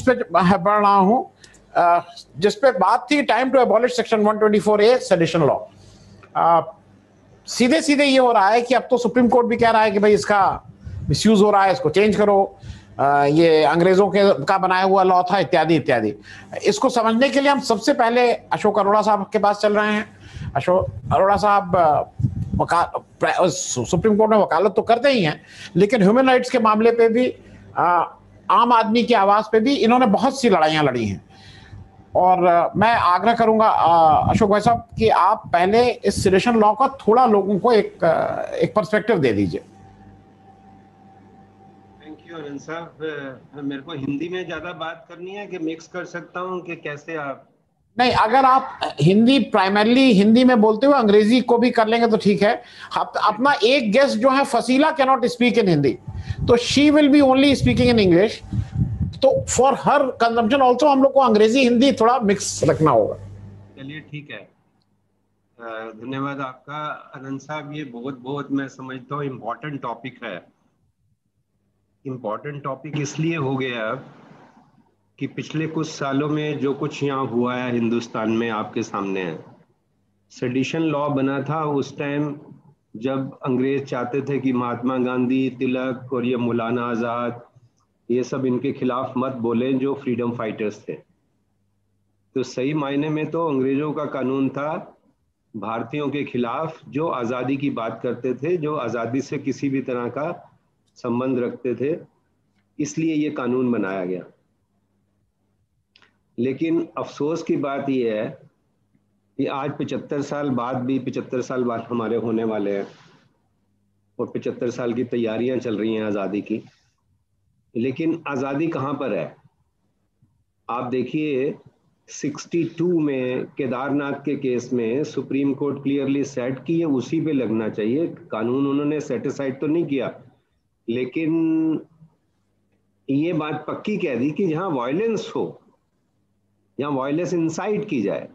पे पढ़ रहा हूँ जिस पे बात थी time to abolish section 124A sedition law. सीधे सीधे ये हो रहा है कि अब तो सुप्रीम कोर्ट भी कह रहा है कि भाई इसका मिसयूज हो रहा है, इसको चेंज करो, ये अंग्रेजों के का बनाया हुआ लॉ था, इत्यादि इत्यादि। इसको समझने के लिए हम सबसे पहले अशोक अरोड़ा साहब के पास चल रहे हैं। अशोक अरोड़ा साहब सुप्रीम कोर्ट में वकालत तो करते ही हैं, लेकिन ह्यूमन राइट्स के मामले पे भी, आम आदमी की आवाज पे भी इन्होंने बहुत सी लड़ाइयां लड़ी हैं। और मैं आग्रह करूंगा अशोक भाई साहब कि आप पहले इस सेडिशन लॉ का थोड़ा लोगों को एक पर्सपेक्टिव दे दीजिए। थैंक यू अनंत साहब। मेरे को हिंदी में ज्यादा बात करनी है कि मिक्स कर सकता हूं कि कैसे आप? नहीं, अगर आप हिंदी प्राइमरली हिंदी में बोलते हुए अंग्रेजी को भी कर लेंगे तो ठीक है। अपना एक गेस्ट जो है Fazila can not speak in Hindi, तो she will be only speaking in English. तो फॉर हर कंजम्पशन ऑल्सो हम लोग को अंग्रेजी हिंदी थोड़ा मिक्स रखना होगा। चलिए ठीक है, धन्यवाद आपका अनंत साहब। ये बहुत बहुत मैं समझता हूँ इम्पोर्टेंट टॉपिक है। इम्पोर्टेंट टॉपिक इसलिए हो गया कि पिछले कुछ सालों में जो कुछ यहाँ हुआ है हिंदुस्तान में आपके सामने है। सेडिशन लॉ बना था उस टाइम जब अंग्रेज चाहते थे कि महात्मा गांधी, तिलक और ये मौलाना आज़ाद ये सब इनके खिलाफ मत बोले जो फ्रीडम फाइटर्स थे। तो सही मायने में तो अंग्रेजों का कानून था भारतीयों के खिलाफ जो आज़ादी की बात करते थे, जो आज़ादी से किसी भी तरह का संबंध रखते थे, इसलिए ये कानून बनाया गया। लेकिन अफसोस की बात यह है कि आज 75 साल बाद भी 75 साल बाद हमारे होने वाले हैं और 75 साल की तैयारियां चल रही हैं आज़ादी की। लेकिन आज़ादी कहाँ पर है? आप देखिए 62 में केदारनाथ के केस में सुप्रीम कोर्ट क्लियरली सेट की ये उसी पे लगना चाहिए। कानून उन्होंने सेटिसाइड तो नहीं किया, लेकिन ये बात पक्की कह दी कि जहां वायलेंस हो, जहां वायलेंस इंसाइट की जाए,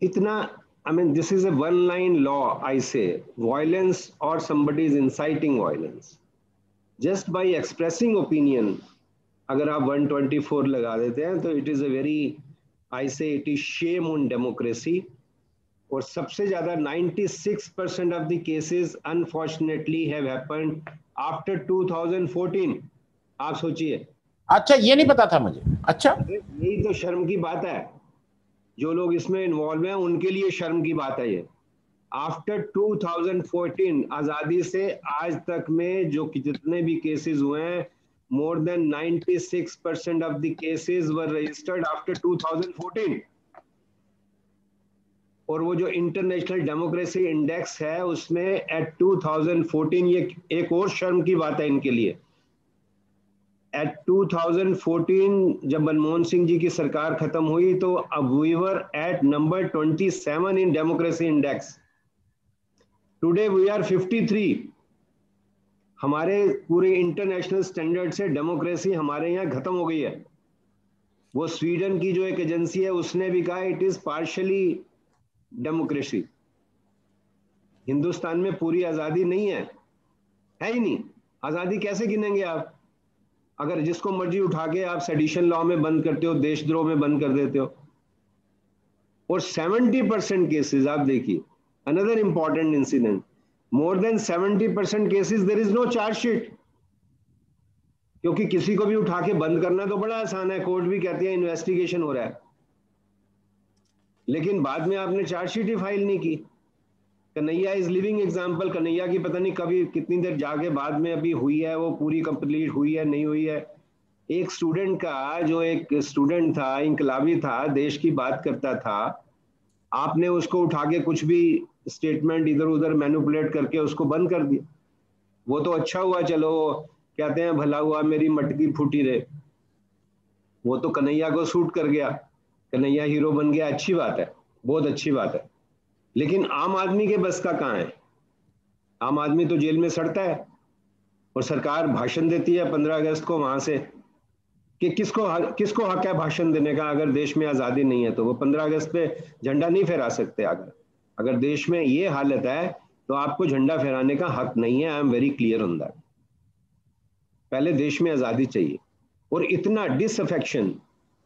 इतना I mean, this is a one-line law, I say. Violence or somebody is inciting violence. Just by expressing opinion, अगर आप 124 लगा देते हैं तो it is a very, I say it is shame on democracy. और सबसे ज़्यादा 96% of the cases unfortunately have happened after 2014. आप सोचिए। अच्छा, ये नहीं पता था मुझे। अच्छा, यही तो शर्म की बात है। जो लोग इसमें इन्वॉल्व हैं उनके लिए शर्म की बात है ये। आफ्टर 2014 आजादी से आज तक में जो जितने भी केसेस हुए हैं, more than 96% of the cases were registered after 2014। और वो जो इंटरनेशनल डेमोक्रेसी इंडेक्स है उसमें एट 2014, ये एक और शर्म की बात है इनके लिए, एट 2014 जब मनमोहन सिंह जी की सरकार खत्म हुई तो अब we were at number 27 in democracy index. Today we are 53। हमारे पूरे इंटरनेशनल स्टैंडर्ड से डेमोक्रेसी हमारे यहाँ खत्म हो गई है। वो स्वीडन की जो एक एजेंसी है उसने भी कहा it is partially democracy. Hindustan में पूरी आजादी नहीं है ही नहीं। आजादी कैसे गिनेंगे आप? अगर जिसको मर्जी उठा के आप सेडिशन लॉ में बंद करते हो, देशद्रोह में बंद कर देते हो। और 70% केसेस आप देखिए, another important incident, more than 70% cases there is no chargesheet. क्योंकि किसी को भी उठा के बंद करना तो बड़ा आसान है, कोर्ट भी कहती है इन्वेस्टिगेशन हो रहा है, लेकिन बाद में आपने चार्जशीट ही फाइल नहीं की। Kanhaiya is living example. Kanhaiya की पता नहीं कभी कितनी देर जाके बाद में अभी हुई है, वो पूरी कंप्लीट हुई है नहीं हुई है। एक स्टूडेंट का, जो एक स्टूडेंट था, इंकलाबी था, देश की बात करता था, आपने उसको उठा के कुछ भी स्टेटमेंट इधर उधर मैनिपुलेट करके उसको बंद कर दिया। वो तो अच्छा हुआ, चलो कहते हैं भला हुआ मेरी मटकी फूटी रहे, वो तो कन्हैया को सूट कर गया, कन्हैया हीरो बन गया, अच्छी बात है, बहुत अच्छी बात है। लेकिन आम आदमी के बस का कहाँ है? आम आदमी तो जेल में सड़ता है और सरकार भाषण देती है 15 अगस्त को वहां से कि किसको हक है भाषण देने का। अगर देश में आजादी नहीं है तो वो 15 अगस्त पे झंडा नहीं फहरा सकते। अगर देश में ये हालत है तो आपको झंडा फहराने का हक नहीं है। I am very clear on that. पहले देश में आजादी चाहिए और इतना डिसअफेक्शन,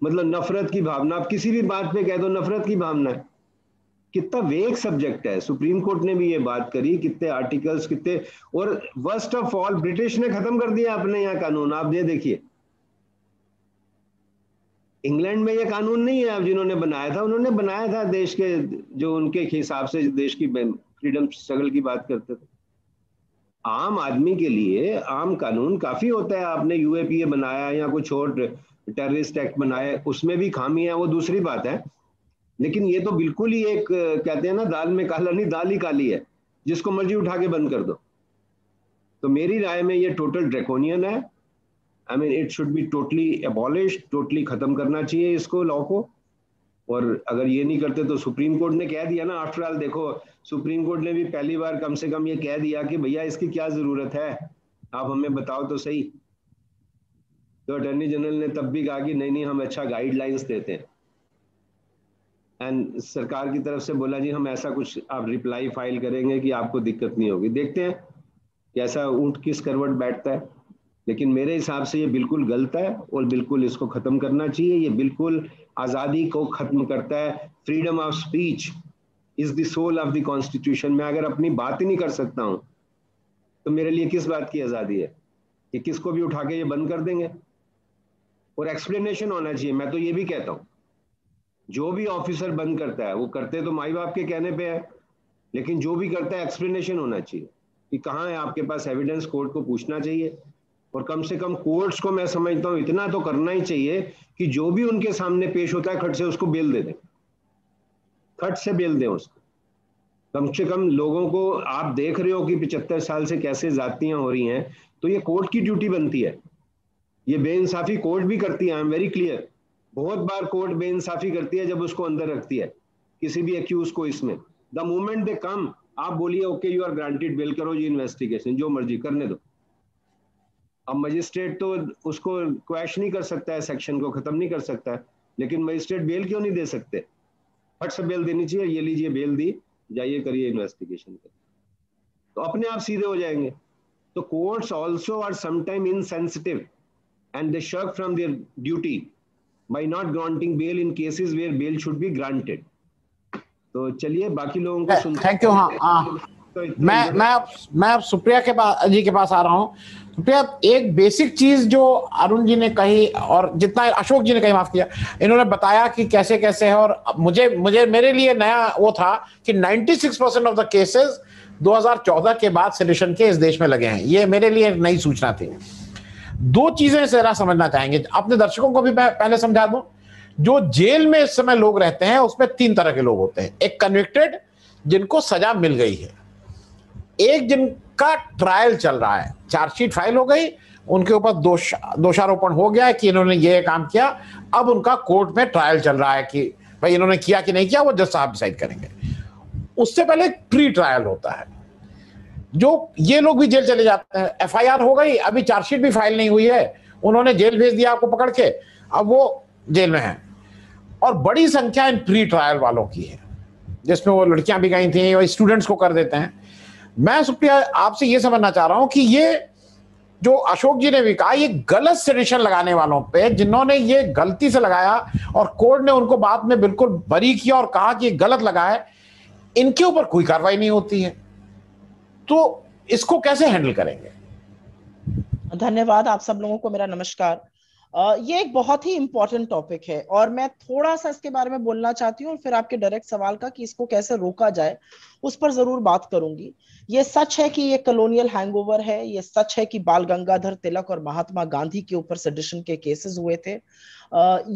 मतलब नफरत की भावना, आप किसी भी बात पे कह दो नफरत की भावना है, कितना वेग सब्जेक्ट है। सुप्रीम कोर्ट ने भी ये बात करी, कितने आर्टिकल्स कितने, और वर्स्ट ऑफ ऑल ब्रिटिश ने खत्म कर दिया अपने यहाँ कानून। आप ये देखिए, इंग्लैंड में ये कानून नहीं है अब जिन्होंने बनाया था, उन्होंने बनाया था देश के, जो उनके हिसाब से देश की फ्रीडम स्ट्रगल की बात करते थे। आम आदमी के लिए आम कानून काफी होता है। आपने यूएपीए बनाया या कुछ और टेररिस्ट एक्ट बनाया, उसमें भी खामी है, वो दूसरी बात है। लेकिन ये तो बिल्कुल ही एक, कहते हैं ना दाल में काला नहीं, दाल ही काली है, जिसको मर्जी उठा के बंद कर दो। तो मेरी राय में ये टोटल ड्रैकोनियन है। I mean it should be totally abolish, totally खत्म करना चाहिए इसको, लॉ को। और अगर ये नहीं करते तो सुप्रीम कोर्ट ने कह दिया ना, आफ्टर ऑल देखो सुप्रीम कोर्ट ने भी पहली बार कम से कम ये कह दिया कि भैया इसकी क्या जरूरत है, आप हमें बताओ तो सही। तो अटॉर्नी जनरल ने तब भी कहा कि नहीं नहीं हम अच्छा गाइडलाइंस देते हैं, एंड सरकार की तरफ से बोला जी हम ऐसा कुछ आप रिप्लाई फाइल करेंगे कि आपको दिक्कत नहीं होगी। देखते हैं कैसा ऊंट किस करवट बैठता है। लेकिन मेरे हिसाब से ये बिल्कुल गलत है और बिल्कुल इसको खत्म करना चाहिए। ये बिल्कुल आजादी को खत्म करता है। Freedom of speech is the soul of the constitution. मैं अगर अपनी बात ही नहीं कर सकता हूं तो मेरे लिए किस बात की आजादी है? कि किसको भी उठा के ये बंद कर देंगे। और एक्सप्लेनेशन होना चाहिए। मैं तो ये भी कहता हूं, जो भी ऑफिसर बंद करता है, वो करते तो माई बाप के कहने पे है, लेकिन जो भी करता है एक्सप्लेनेशन होना चाहिए कि कहाँ है आपके पास एविडेंस, कोर्ट को पूछना चाहिए। और कम से कम कोर्ट्स को मैं समझता हूं इतना तो करना ही चाहिए कि जो भी उनके सामने पेश होता है खट से उसको बेल दे दें, खट से बेल दें उसको। कम से कम लोगों को, आप देख रहे हो कि 75 साल से कैसे जातियां हो रही हैं, तो ये कोर्ट की ड्यूटी बनती है। ये बेइंसाफी कोर्ट भी करती है, आई एम वेरी क्लियर। बहुत बार कोर्ट बेइंसाफी करती है जब उसको अंदर रखती है किसी भी एक्यूज को। इसमें द मोमेंट दे कम, आप बोलिए okay you are granted bail, करो जी इन्वेस्टिगेशन, जो मर्जी करने दो। अब मजिस्ट्रेट तो उसको क्वैश नहीं कर सकता है, सेक्शन को खत्म नहीं कर सकता है, लेकिन मजिस्ट्रेट बेल क्यों नहीं दे सकते? फट से बेल देनी चाहिए, ये लीजिए बेल दी, जाइए करिए इन्वेस्टिगेशन करिए, तो अपने आप सीधे हो जाएंगे। तो courts also are sometime insensitive and they shirk from their duty by not granting bail in cases where bail should be granted. तो चलिए बाकी लोगों को सुनते हैं। Thank you. हाँ, तो मैं अब सुप्रिया के पास जी के पास आ रहा हूँ। सुप्रिया, एक बेसिक चीज जो अरुण जी ने कही और जितना अशोक जी ने कही, माफ किया, इन्होंने बताया कि कैसे कैसे है। और मुझे मुझे मेरे लिए नया वो था कि 96% ऑफ द केसेस 2014 के बाद सेडिशन के इस देश में लगे हैं। ये मेरे लिए एक नई सूचना थी। दो चीजें जरा समझना चाहेंगे, अपने दर्शकों को भी मैं पहले समझा दूं। जो जेल में इस समय लोग रहते हैं उसमें 3 तरह के लोग होते हैं। एक कन्विक्टेड, जिनको सजा मिल गई है। एक जिनका ट्रायल चल रहा है, चार्जशीट फाइल हो गई, उनके ऊपर दोषारोपण हो गया है कि इन्होंने ये काम किया। अब उनका कोर्ट में ट्रायल चल रहा है कि भाई इन्होंने किया कि नहीं किया, वो जज साहब डिसाइड करेंगे। उससे पहले प्री ट्रायल होता है, जो ये लोग भी जेल चले जाते हैं। एफआईआर हो गई, अभी चार्जशीट भी फाइल नहीं हुई है, उन्होंने जेल भेज दिया आपको पकड़ के, अब वो जेल में है। और बड़ी संख्या इन प्री ट्रायल वालों की है, जिसमें वो लड़कियां भी गई थी और स्टूडेंट्स को कर देते हैं। मैं सुप्रिया आपसे ये समझना चाह रहा हूं कि ये जो अशोक जी ने भी कहा, ये गलत सेडिशन लगाने वालों पे, जिन्होंने ये गलती से लगाया और कोर्ट ने उनको बाद में बिल्कुल बरी किया और कहा कि ये गलत लगा है, इनके ऊपर कोई कार्रवाई नहीं होती है। तो इसको कैसे हैंडल करेंगे? धन्यवाद। आप सब लोगों को मेरा नमस्कार। ये एक बहुत ही इंपॉर्टेंट टॉपिक है और मैं थोड़ा सा इसके बारे में बोलना चाहती हूँ और फिर आपके डायरेक्ट सवाल का कि इसको कैसे रोका जाए उस पर जरूर बात करूंगी। ये सच है कि ये कॉलोनियल हैंगओवर है। ये सच है कि बाल गंगाधर तिलक और महात्मा गांधी के ऊपर सेडिशन के केसेस हुए थे।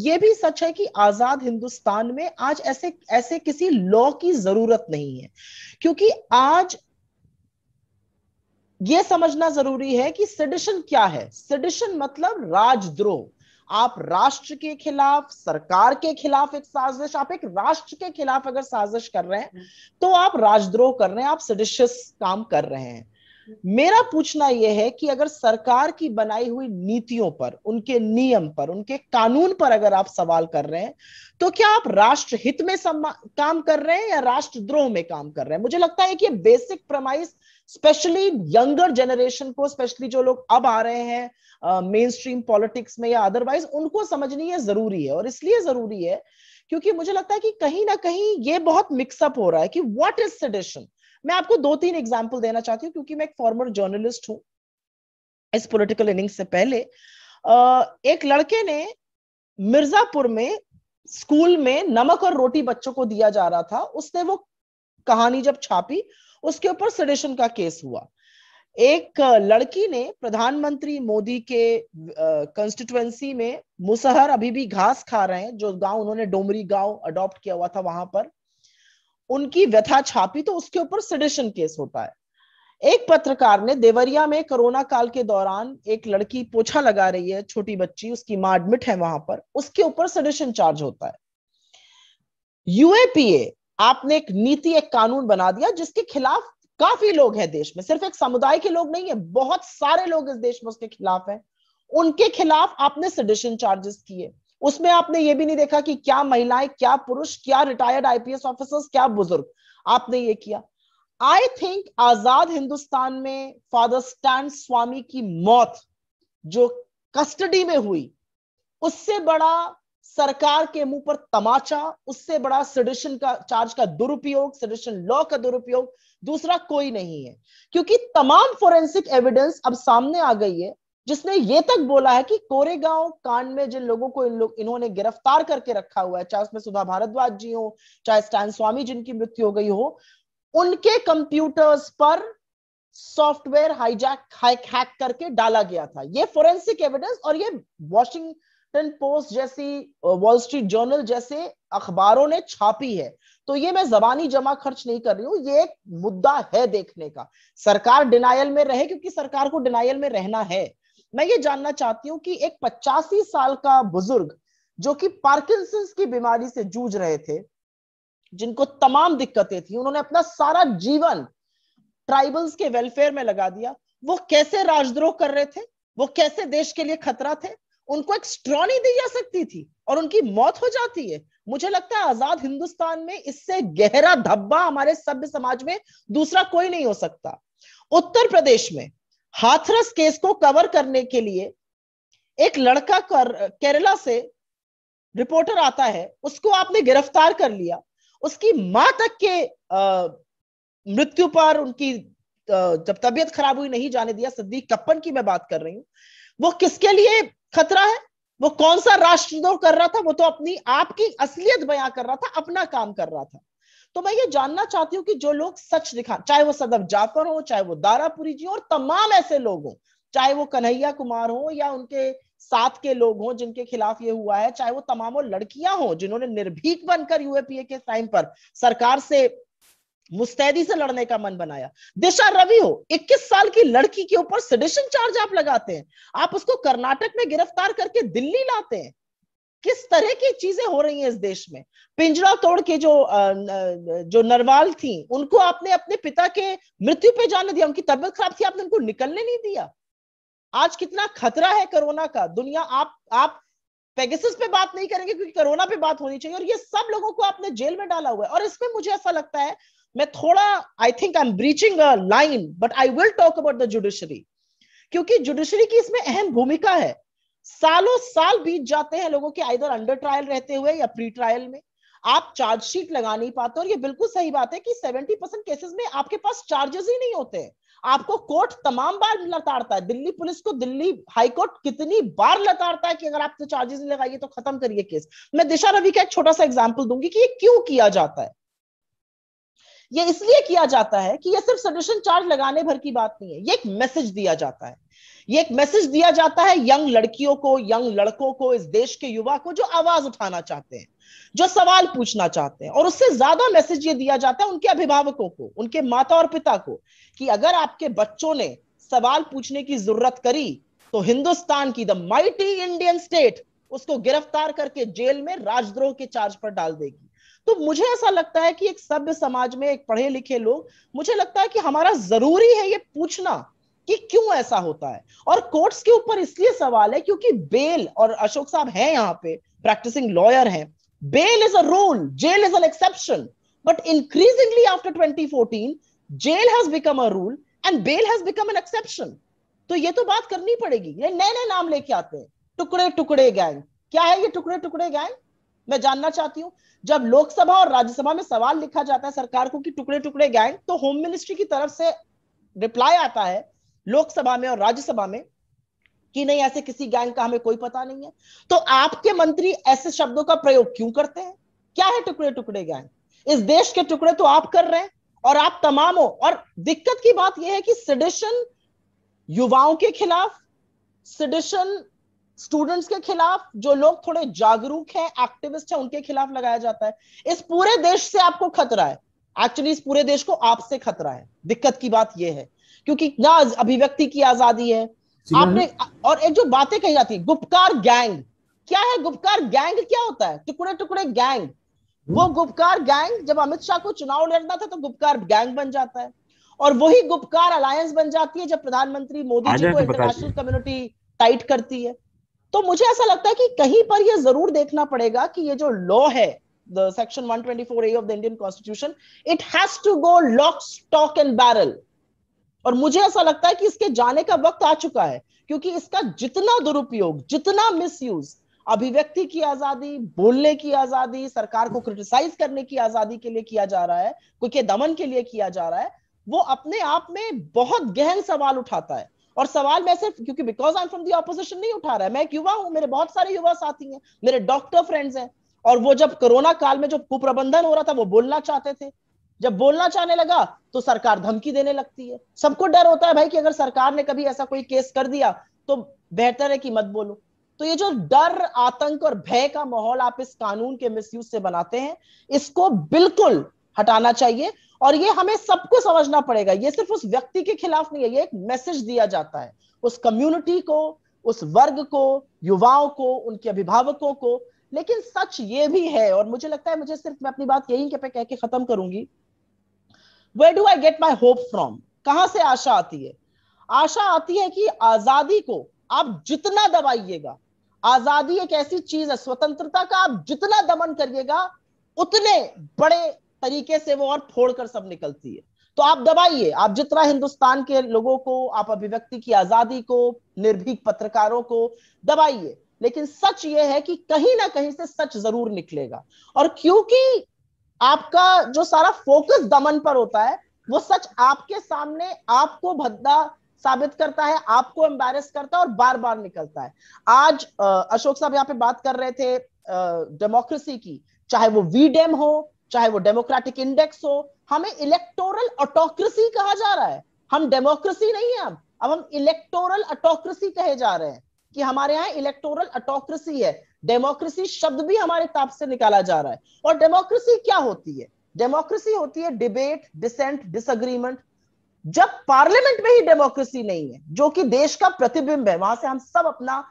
ये भी सच है कि आजाद हिंदुस्तान में आज ऐसे किसी लॉ की जरूरत नहीं है, क्योंकि आज यह समझना जरूरी है कि सेडिशन क्या है। सेडिशन मतलब राजद्रोह। आप राष्ट्र के खिलाफ, सरकार के खिलाफ एक साजिश, आप एक राष्ट्र के खिलाफ अगर साजिश कर रहे हैं तो आप राजद्रोह कर रहे हैं, आप सेडिशियस काम कर रहे हैं। मेरा पूछना यह है कि अगर सरकार की बनाई हुई नीतियों पर, उनके नियम पर, उनके कानून पर अगर आप सवाल कर रहे हैं तो क्या आप राष्ट्र हित में काम कर रहे हैं या राष्ट्रद्रोह में काम कर रहे हैं? मुझे लगता है कि ये basic premise specially younger generation को, स्पेशली जो लोग अब आ रहे हैं मेन स्ट्रीम पॉलिटिक्स में या अदरवाइज, उनको समझनी है जरूरी है। और इसलिए जरूरी है क्योंकि मुझे लगता है कि कहीं ना कहीं ये बहुत मिक्सअप हो रहा है कि व्हाट इज सेडिशन। मैं आपको 2-3 एग्जांपल देना चाहती हूँ क्योंकि मैं एक फॉर्मर जर्नलिस्ट हूँ। इस पॉलिटिकल इनिंग्स से पहले एक लड़के ने मिर्जापुर में स्कूल में नमक और रोटी बच्चों को दिया जा रहा था, उसने वो कहानी जब छापी, उसके ऊपर सेडिशन का केस हुआ। एक लड़की ने प्रधानमंत्री मोदी के कंस्टिट्यूएंसी में मुसहर अभी भी घास खा रहे हैं, जो गांव उन्होंने डोमरी गांव अडॉप्ट किया हुआ था, वहां पर उनकी व्यथा छापी तो उसके ऊपर सेडिशन केस होता है। एक पत्रकार ने देवरिया में कोरोना काल के दौरान एक लड़की पोछा लगा रही है, छोटी बच्ची, उसकी मां एडमिट है वहां पर, उसके ऊपर सेडिशन चार्ज होता है। यूएपीए आपने एक नीति, एक कानून बना दिया जिसके खिलाफ काफी लोग हैं देश में, सिर्फ एक समुदाय के लोग नहीं है, बहुत सारे लोग इस देश में उसके खिलाफ हैं। उनके खिलाफ आपने सेडिशन चार्जेस किए। उसमें आपने ये भी नहीं देखा कि क्या महिलाएं, क्या पुरुष, क्या रिटायर्ड आईपीएस ऑफिसर्स, क्या बुजुर्ग, आपने ये किया। आई थिंक आजाद हिंदुस्तान में फादर स्टैन स्वामी की मौत जो कस्टडी में हुई, उससे बड़ा सरकार के मुंह पर तमाचा, उससे बड़ा सेडिशन का चार्ज का दुरुपयोग, सेडिशन लॉ का दुरुपयोग दूसरा कोई नहीं है। क्योंकि तमाम फोरेंसिक एविडेंस अब सामने आ गई है जिसने ये तक बोला है कि कोरेगांव कांड में जिन लोगों को इन्होंने गिरफ्तार करके रखा हुआ है, चाहे उसमें सुधा भारद्वाज जी हो, चाहे स्टैन स्वामी जिनकी मृत्यु हो गई हो, उनके कंप्यूटर्स पर सॉफ्टवेयर हैक करके डाला गया था। ये फोरेंसिक एविडेंस, और ये वॉशिंगटन पोस्ट जैसी, वॉल स्ट्रीट जर्नल जैसे अखबारों ने छापी है। तो ये मैं जबानी जमा खर्च नहीं कर रही हूं, ये एक मुद्दा है देखने का। सरकार डिनायल में रहे क्योंकि सरकार को डिनायल में रहना है। मैं ये जानना चाहती हूं कि एक 85 साल का बुजुर्ग जो कि पार्किंसंस की बीमारी से जूझ रहे थे, जिनको तमाम दिक्कतें थी, उन्होंने अपना सारा जीवन ट्राइबल्स के वेलफेयर में लगा दिया, वो कैसे राजद्रोह कर रहे थे, वो कैसे देश के लिए खतरा थे, उनको एक स्ट्रॉ नहीं दी जा सकती थी और उनकी मौत हो जाती है। मुझे लगता है आजाद हिंदुस्तान में इससे गहरा धब्बा हमारे सभ्य समाज में दूसरा कोई नहीं हो सकता। उत्तर प्रदेश में हाथरस केस को कवर करने के लिए एक लड़का केरला से रिपोर्टर आता है, उसको आपने गिरफ्तार कर लिया, उसकी मां तक के मृत्यु पर, उनकी जब तबीयत खराब हुई, नहीं जाने दिया। सिद्दीक कप्पन की मैं बात कर रही हूं। वो किसके लिए खतरा है? वो कौन सा राष्ट्रद्रोह कर रहा था? वो तो अपनी आपकी असलियत बयां कर रहा था, अपना काम कर रहा था। तो मैं ये जानना चाहती हूँ कि जो लोग सच दिखा, चाहे वो सदफ जाफर हो, चाहे वो दारापुरी जी हो, और तमाम ऐसे लोग हो, चाहे वो कन्हैया कुमार हो या उनके साथ के लोग हों जिनके खिलाफ ये हुआ है, चाहे वो तमामों लड़कियां हों जिन्होंने निर्भीक बनकर यूएपीए के टाइम पर सरकार से मुस्तैदी से लड़ने का मन बनाया, दिशा रवि हो, 21 साल की लड़की के ऊपर सेडिशन चार्ज आप लगाते हैं, आप उसको कर्नाटक में गिरफ्तार करके दिल्ली लाते हैं। किस तरह की चीजें हो रही हैं इस देश में? पिंजरा तोड़ के जो नरवाल थी, उनको आपने अपने पिता के मृत्यु पे जाने दिया, उनकी तबीयत खराब थी, आपने उनको निकलने नहीं दिया। आज कितना खतरा है कोरोना का, दुनिया, आप पेगासस पे बात नहीं करेंगे क्योंकि कोरोना पे बात होनी चाहिए, और ये सब लोगों को आपने जेल में डाला हुआ है। और इसमें मुझे ऐसा लगता है, मैं थोड़ा, I think I am breaching a line, but I will talk about the judiciary, क्योंकि जुडिशरी की इसमें अहम भूमिका है। सालों साल बीत जाते हैं लोगों के आइदर अंडर ट्रायल रहते हुए या प्री ट्रायल में, आप चार्जशीट लगा नहीं पाते। और ये बिल्कुल सही बात है कि 70% केसेस में आपके पास चार्जेस ही नहीं होते हैं, आपको कोर्ट तमाम बार लताड़ता है। दिल्ली पुलिस को दिल्ली हाई कोर्ट कितनी बार लताड़ता है कि अगर आपने चार्जेस नहीं लगाइए तो खत्म करिए केस। मैं दिशा रवि का एक छोटा सा एग्जांपल दूंगी कि ये क्यों किया जाता है। ये इसलिए किया जाता है कि ये सिर्फ सेडिशन चार्ज लगाने भर की बात नहीं है, ये एक मैसेज दिया जाता है। ये एक मैसेज दिया जाता है यंग लड़कियों को, यंग लड़कों को, इस देश के युवा को जो आवाज उठाना चाहते हैं, जो सवाल पूछना चाहते हैं। और उससे ज्यादा मैसेज ये दिया जाता है उनके अभिभावकों को, उनके माता और पिता को, कि अगर आपके बच्चों ने सवाल पूछने की जरूरत करी तो हिंदुस्तान की द माइटी इंडियन स्टेट उसको गिरफ्तार करके जेल में राजद्रोह के चार्ज पर डाल देगी। तो मुझे ऐसा लगता है कि एक सभ्य समाज में, एक पढ़े लिखे लोग, मुझे लगता है कि हमारा जरूरी है ये पूछना कि क्यों ऐसा होता है। और कोर्ट्स के ऊपर इसलिए सवाल है क्योंकि बेल, और अशोक साहब हैं यहाँ पे, प्रैक्टिसिंग लॉयर हैं, bail is a rule, jail is an exception, but increasingly after 2014 jail has become a rule, and bail has become an exception. तो ये तो बात करनी पड़ेगी। ये नए नए नाम लेके आते हैं, टुकड़े टुकड़े गैंग। क्या है ये टुकड़े टुकड़े गैंग? मैं जानना चाहती हूँ। जब लोकसभा और राज्यसभा में सवाल लिखा जाता है सरकार को कि टुकड़े टुकड़े गैंग, तो होम मिनिस्ट्री की तरफ से रिप्लाई आता है लोकसभा में और राज्यसभा में कि नहीं, ऐसे किसी गैंग का हमें कोई पता नहीं है। तो आपके मंत्री ऐसे शब्दों का प्रयोग क्यों करते हैं? क्या है टुकड़े टुकड़े गैंग? इस देश के टुकड़े तो आप कर रहे हैं और आप तमाम हो। और दिक्कत की बात यह है कि सेडिशन युवाओं के खिलाफ, सेडिशन स्टूडेंट्स के खिलाफ, जो लोग थोड़े जागरूक हैं, एक्टिविस्ट हैं, उनके खिलाफ लगाया जाता है। इस पूरे देश से आपको खतरा है। एक्चुअली इस पूरे देश को आपसे खतरा है। दिक्कत की बात यह है क्योंकि ना अभिव्यक्ति की आजादी है आपने, और एक जो बातें कही जाती है गुपकार गैंग। क्या है गुपकार गैंग? क्या होता है टुकड़े टुकड़े गैंग? वो गुपकार गैंग जब अमित शाह को चुनाव लड़ना था तो गुपकार गैंग बन जाता है, और वही गुपकार अलायंस बन जाती है जब प्रधानमंत्री मोदी जी को इंटरनेशनल कम्युनिटी टाइट करती है। तो मुझे ऐसा लगता है कि कहीं पर यह जरूर देखना पड़ेगा कि ये जो लॉ है, the section 124A of the Indian constitution, it has to go lock stock and barrel. और मुझे ऐसा लगता है कि इसके जाने का वक्त आ चुका है, क्योंकि इसका जितना दुरुपयोग, जितना मिसयूज अभिव्यक्ति की आजादी, बोलने की आजादी, सरकार को क्रिटिसाइज करने की आजादी के लिए किया जा रहा है, कोई के दमन के लिए किया जा रहा है, वो अपने आप में बहुत गहन सवाल उठाता है। और सवाल मैं सिर्फ क्योंकि because I am from the opposition नहीं उठा रहा है। मैं एक युवा हूं, मेरे बहुत सारे युवा साथी हैं, मेरे डॉक्टर फ्रेंड्स हैं, और वो जब कोरोना काल में जो कुप्रबंधन हो रहा था वो बोलना चाहते थे। जब बोलना चाहने लगा तो सरकार धमकी देने लगती है। सबको डर होता है भाई कि अगर सरकार ने कभी ऐसा कोई केस कर दिया तो बेहतर है कि मत बोलो। तो ये जो डर, आतंक और भय का माहौल आप इस कानून के मिसयूज से बनाते हैं, इसको बिल्कुल हटाना चाहिए। और ये हमें सबको समझना पड़ेगा, ये सिर्फ उस व्यक्ति के खिलाफ नहीं है, ये एक मैसेज दिया जाता है उस कम्युनिटी को, उस वर्ग को, युवाओं को, उनके अभिभावकों को। लेकिन सच ये भी है, और मुझे लगता है, मुझे सिर्फ मैं अपनी बात यहीं पे कह के खत्म करूंगी, Where do I get my hope from? कहां से आशा आती है? आशा आती है कि आजादी को आप जितना दबाइएगा, आजादी एक ऐसी चीज है, स्वतंत्रता का आप जितना दमन करिएगा उतने बड़े तरीके से वो और फोड़कर सब निकलती है। तो आप दबाइए, आप जितना हिंदुस्तान के लोगों को, आप अभिव्यक्ति की आजादी को, निर्भीक पत्रकारों को दबाइए, लेकिन सच ये है कि कहीं ना कहीं से सच जरूर निकलेगा। और क्योंकि आपका जो सारा फोकस दमन पर होता है, वो सच आपके सामने आपको भद्दा साबित करता है, आपको एम्बैरेस करता है और बार बार निकलता है। आज अशोक साहब यहाँ पे बात कर रहे थे डेमोक्रेसी की, चाहे वो वीडेम हो, चाहे वो डेमोक्रेटिक इंडेक्स हो, हमें इलेक्टोरल ऑटोक्रेसी कहा जा रहा है। हम डेमोक्रेसी नहीं है, अब हम इलेक्टोरल ऑटोक्रेसी कहे जा रहे हैं कि हमारे यहाँ इलेक्टोरल ऑटोक्रेसी है। डेमोक्रेसी शब्द भी हमारे ताप से निकाला जा रहा है। और डेमोक्रेसी क्या होती है? डेमोक्रेसी होती है डिबेट, डिसेंट, डिसएग्रीमेंट। जब पार्लियामेंट में ही डेमोक्रेसी नहीं है, जो कि देश का प्रतिबिंब है, वहां से हम सब अपना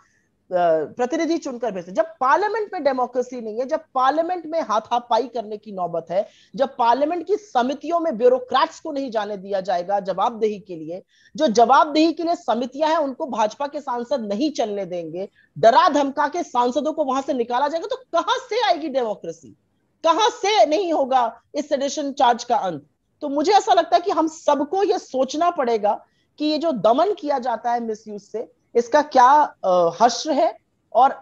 प्रतिनिधि चुनकर भेजते, जब पार्लियामेंट में डेमोक्रेसी नहीं है, जब पार्लियामेंट में हाथापाई करने की नौबत है, जब पार्लियामेंट की समितियों में ब्यूरोक्रेट्स को नहीं जाने दिया जाएगा जवाबदेही के लिए, जो जवाबदेही के लिए समितियां हैं उनको भाजपा के सांसद नहीं चलने देंगे, डरा धमका के सांसदों को वहां से निकाला जाएगा, तो कहां से आएगी डेमोक्रेसी? कहां से नहीं होगा इस सेडिशन चार्ज का अंत? तो मुझे ऐसा लगता है कि हम सबको यह सोचना पड़ेगा कि ये जो दमन किया जाता है मिसयूज से, इसका क्या हश्र है। और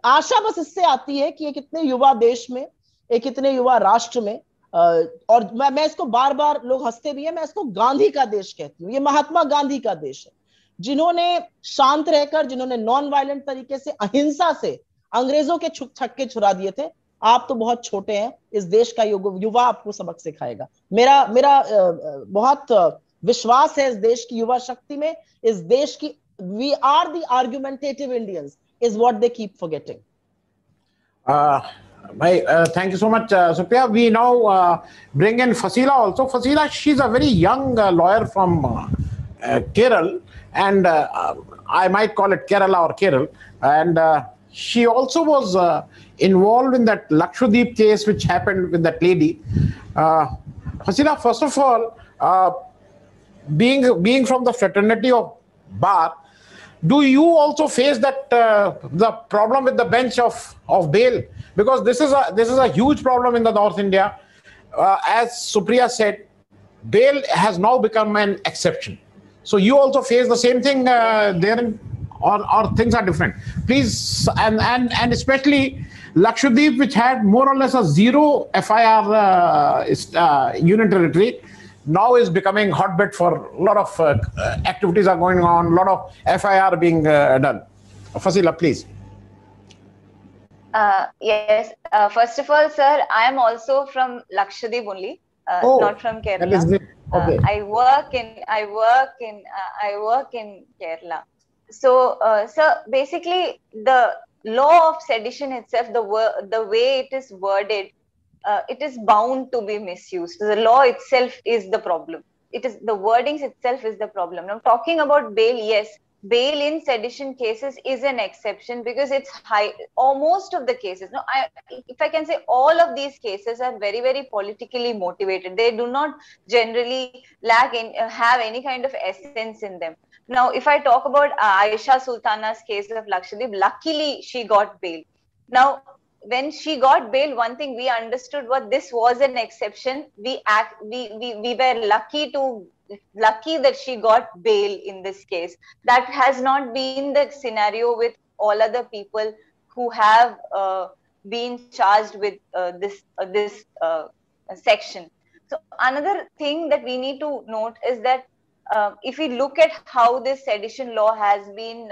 आशा बस इससे आती है कि एक इतने युवा देश में, एक इतने युवा राष्ट्र में, और मैं इसको बार बार, लोग हंसते भी है, मैं इसको गांधी का देश कहती हूँ। ये महात्मा गांधी का देश है, जिन्होंने शांत रहकर, जिन्होंने नॉन वायलेंट तरीके से, अहिंसा से अंग्रेजों के छक्के छुड़ा दिए थे। आप तो बहुत छोटे हैं, इस देश का युवा आपको सबक सिखाएगा। मेरा बहुत विश्वास है इस देश की युवा शक्ति में, इस देश की। We are the argumentative Indians, is what they keep forgetting. Thank you so much, Supriya. We now bring in Fasila also. Fasila, she's a very young lawyer from Kerala, and I might call it Kerala or Kerala. And she also was involved in that Lakshadweep case which happened with that lady. Fasila, first of all, being from the fraternity of Bar, do you also face that the problem with the bench of bail? Because this is a huge problem in the North India. As Supriya said, bail has now become an exception. So you also face the same thing there, or things are different? Please, and especially Lakshadweep, which had more or less a zero FIR union territory, now is becoming hotbed for a lot of activities are going on, a lot of FIR being done. Fasila, please. Yes. First of all, sir, I am also from Lakshadweep only, not from Kerala. That is great. Okay. I work in Kerala. So, sir, basically, the law of sedition itself, the way it is worded, it is bound to be misused. The law itself is the problem. It is the wordings itself is the problem. Now, talking about bail, yes, bail in sedition cases is an exception because it's high. Most of the cases, no, if I can say, all of these cases are very, very politically motivated. They do not generally have any kind of essence in them. Now, if I talk about Aisha Sultana's case of Lakshadweep, luckily she got bail. Now, when she got bail, one thing we understood was this was an exception. We were lucky that she got bail in this case. That has not been the scenario with all other people who have been charged with this section. So another thing that we need to note is that if we look at how this sedition law has been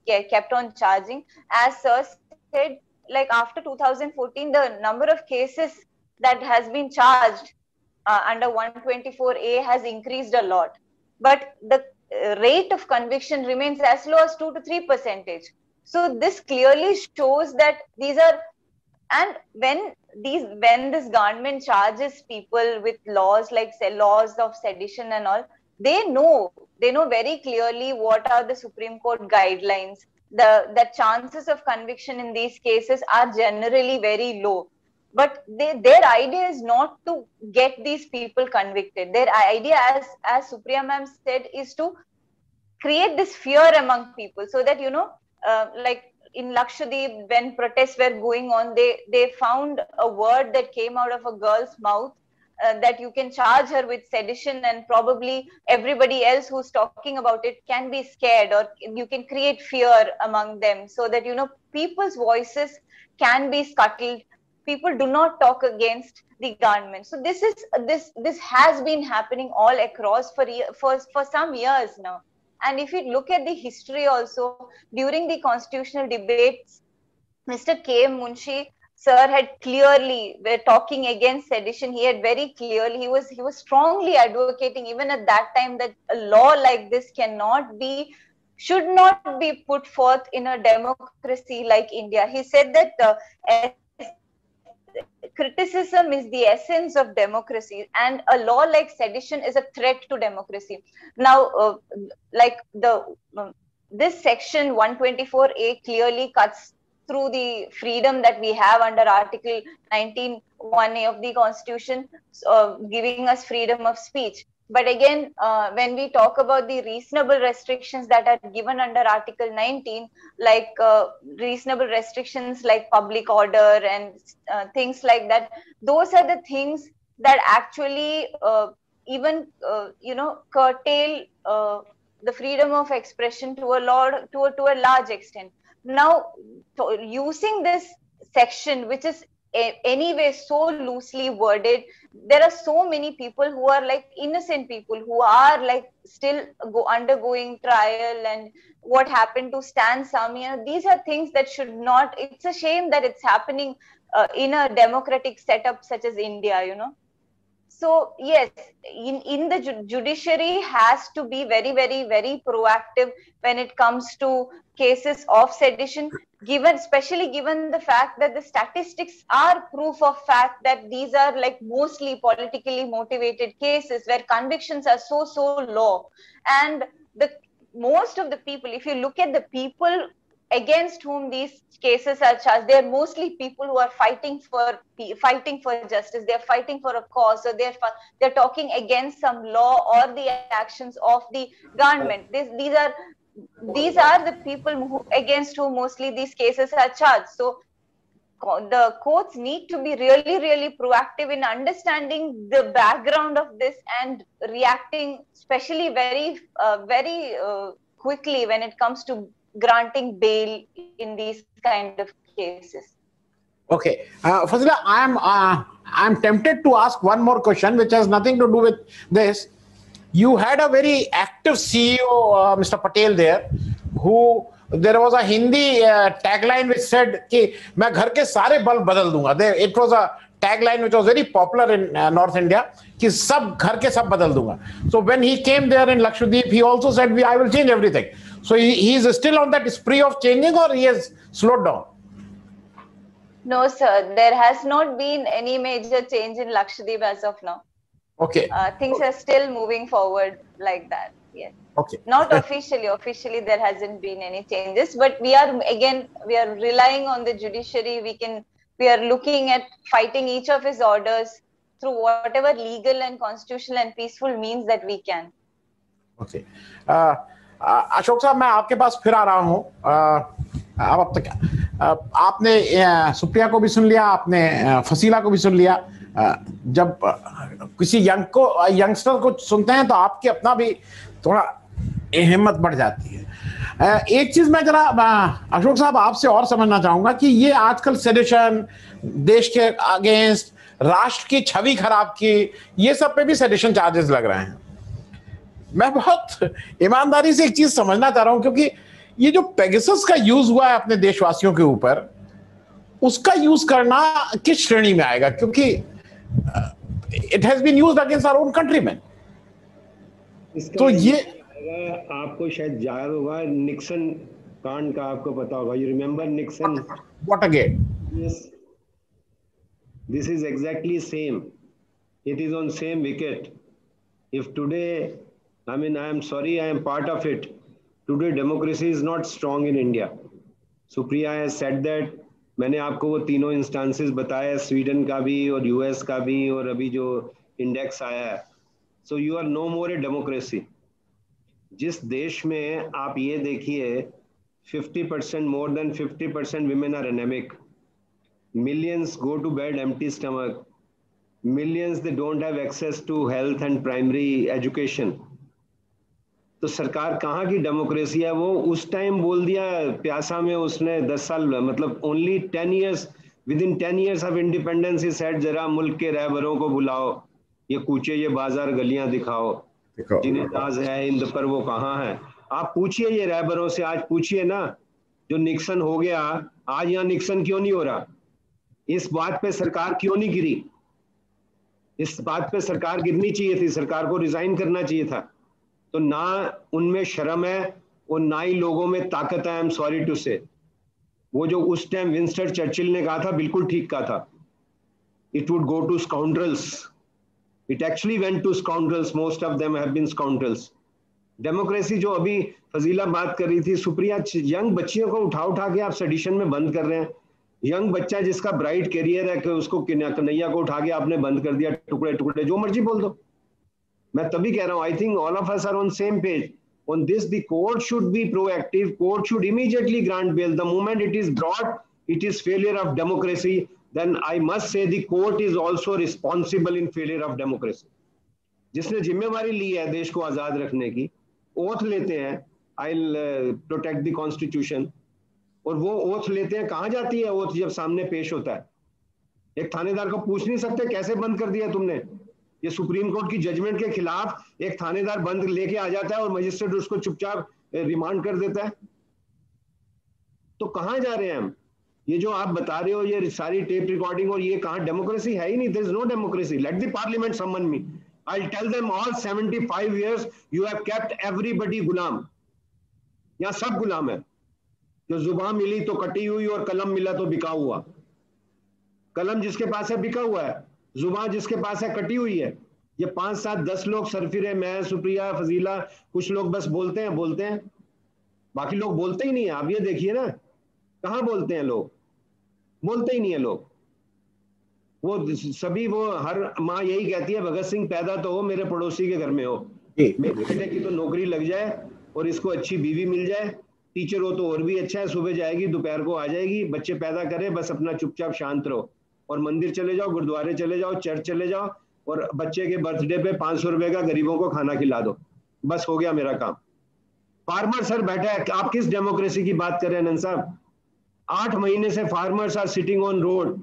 kept on charging, as Sir said, like after 2014, the number of cases that has been charged under 124A has increased a lot, but the rate of conviction remains as low as 2 to 3%. So this clearly shows that these are, and when this government charges people with laws like laws of sedition and all, they know very clearly what are the Supreme Court guidelines. The chances of conviction in these cases are generally very low. But their idea is not to get these people convicted. Their idea, as Supriya ma'am said, is to create this fear among people so that, like in Lakshadweep, when protests were going on, they found a word that came out of a girl's mouth that you can charge her with sedition, and probably everybody else who's talking about it can be scared, or you can create fear among them so that, people's voices can be scuttled. People do not talk against the government. So this has been happening all across for some years now. And if you look at the history also, during the constitutional debates, Mr. K. Munshi sir had clearly, talking against sedition, he had very clearly, he was strongly advocating even at that time that a law like this should not be put forth in a democracy like India. He said that criticism is the essence of democracy, and a law like sedition is a threat to democracy. Now, this section 124A clearly cuts through the freedom that we have under Article 19(1)(a) of the Constitution, giving us freedom of speech. But again, when we talk about the reasonable restrictions that are given under Article 19, like reasonable restrictions like public order and things like that, those are the things that actually curtail the freedom of expression to a large extent. Now, using this section, which is anyway so loosely worded, there are so many people who are like innocent people who are like still undergoing trial, and what happened to Stan Sami, these are things that should not, it's a shame that it's happening in a democratic setup such as India, So yes, in the judiciary has to be very, very, very proactive when it comes to cases of sedition, especially given the fact that the statistics are proof of fact that these are like mostly politically motivated cases where convictions are so low, and most of the people, if you look at the people against whom these cases are charged, they are mostly people who are fighting for justice. They are fighting for a cause, or they're talking against some law or the actions of the government. These are the people against whom mostly these cases are charged. So the courts need to be really, really proactive in understanding the background of this and reacting, especially very quickly when it comes to granting bail in these kind of cases. Okay, Fazila, I'm tempted to ask one more question, which has nothing to do with this. You had a very active CEO, Mr. Patel there, who there was a Hindi tagline which said कि मैं घर के सारे bulb बदल दूंगा. It was a tagline which was very popular in North India कि सब घर के सब बदल दूंगा. So when he came there in Lakshadweep, he also said I will change everything. So he is still on that spree of changing, or he has slowed down? No, sir. There has not been any major change in Lakshadweep as of now. Okay. Things are still moving forward like that. Yes. Okay. Not officially. Officially, there hasn't been any changes. But we are relying on the judiciary. We are looking at fighting each of his orders through whatever legal and constitutional and peaceful means that we can. Okay. Ashok साहब, मैं आपके पास फिर आ रहा हूँ. अब तक आपने सुप्रिया को भी सुन लिया, आपने फसीला को भी सुन लिया. जब किसी यंगस्टर को सुनते हैं तो आपकी अपना भी थोड़ा हिम्मत बढ़ जाती है. एक चीज मैं जरा अशोक साहब आपसे और समझना चाहूंगा कि ये आजकल सेडिशन, देश के अगेंस्ट, राष्ट्र की छवि खराब की, ये सब पे भी सेडिशन चार्जेस लग रहे हैं. मैं बहुत ईमानदारी से एक चीज समझना चाह रहा हूं, क्योंकि ये जो पेगासस का यूज हुआ है अपने देशवासियों के ऊपर, उसका यूज करना किस श्रेणी में आएगा? क्योंकि it has been used against our own countryman. तो ये आपको शायद याद होगा, निक्सन कांड का आपको पता होगा. You remember Nixon? What again? Yes. This is exactly same. It is on same wicket. If today, I mean, I am sorry, I am part of it. Today, democracy is not strong in India. Supriya has said that. मैंने आपको वो तीनों instances बताया, Sweden का भी और US का भी, और अभी जो इंडेक्स आया है. So you are no more a democracy. जिस देश में आप ये देखिए 50%, more than 50% women are anemic. Millions go to bed empty stomach. Millions, they don't have access to health and primary education. तो सरकार कहाँ की डेमोक्रेसी है? वो उस टाइम बोल दिया प्यासा में, उसने 10 साल, मतलब only 10 years, within 10 years of independence he said जरा मुल्क के रहबरों को बुलाओ, ये कूचे ये बाजार गलियां दिखाओ, जिन्हें नाज है इंद पर वो कहाँ है. आप पूछिए ये रहबरों से, आज पूछिए ना, जो निक्सन हो गया, आज यहाँ निक्सन क्यों नहीं हो रहा? इस बात पे सरकार क्यों नहीं गिरी? इस बात पे सरकार गिरनी चाहिए थी, सरकार को रिजाइन करना चाहिए था. तो ना उनमें शर्म है और ना ही लोगों में ताकत है. आई एम सॉरी टू से. वो जो उस टाइम विंस्टन चर्चिल ने कहा था, बिल्कुल ठीक कहा था. It would go to scoundrels. It actually went to scoundrels. Most of them have been scoundrels. Democracy जो अभी फजीला बात कर रही थी, सुप्रिया, यंग बच्चियों को उठा के आप सेडिशन में बंद कर रहे हैं. यंग बच्चा जिसका ब्राइट करियर है, कि उसको कन्हैया को उठा के आपने बंद कर दिया, टुकड़े टुकड़े, जो मर्जी बोल दो. मैं तभी कह रहा हूं, I think all of us are on same page on this. The court should be proactive. Court should immediately grant bail. The moment it is brought, it is failure of democracy. Then I must say the court is also responsible in failure of democracy. जिसने जिम्मेवारी ली है देश को आजाद रखने की, oath लेते हैं, I'll protect the constitution, और वो ओथ लेते हैं, कहाँ जाती है ओथ जब सामने पेश होता है? एक थानेदार को पूछ नहीं सकते कैसे बंद कर दिया तुमने? ये सुप्रीम कोर्ट की जजमेंट के खिलाफ एक थानेदार बंद लेके आ जाता है और मजिस्ट्रेट उसको चुपचाप रिमांड कर देता है. तो कहां जा रहे हैं हम? ये जो आप बता रहे हो, ये सारी टेप रिकॉर्डिंग, और ये कहां? डेमोक्रेसी है ही नहीं. There is no democracy. Let the parliament summon me. I will tell them all 75 years you have kept everybody गुलाम. यहां सब गुलाम है. जो जुबान मिली तो कटी हुई, और कलम मिला तो बिका हुआ. कलम जिसके पास है बिका हुआ है, जुबान जिसके पास है कटी हुई है. ये 5, 7, 10 लोग सरफिरे, मैं, सुप्रिया, फजीला, कुछ लोग बस बोलते हैं, बाकी लोग बोलते ही नहीं है. आप ये देखिए ना, कहाँ बोलते हैं लोग? बोलते ही नहीं है लोग. वो सभी, वो हर माँ यही कहती है, भगत सिंह पैदा तो हो, मेरे पड़ोसी के घर में हो, मेरे बेटे की तो नौकरी लग जाए और इसको अच्छी बीवी मिल जाए, टीचर हो तो और भी अच्छा है, सुबह जाएगी दोपहर को आ जाएगी, बच्चे पैदा करे, बस अपना चुपचाप शांत रहो और मंदिर चले जाओ, गुरुद्वारे चले जाओ, चर्च चले जाओ और बच्चे के बर्थडे पे 500 रुपए का गरीबों को खाना खिला दो, बस हो गया मेरा काम। फार्मर सर बैठा है, आप किस डेमोक्रेसी की बात कर रहे हैं नंद साहब? 8 महीने से farmers are sitting on road.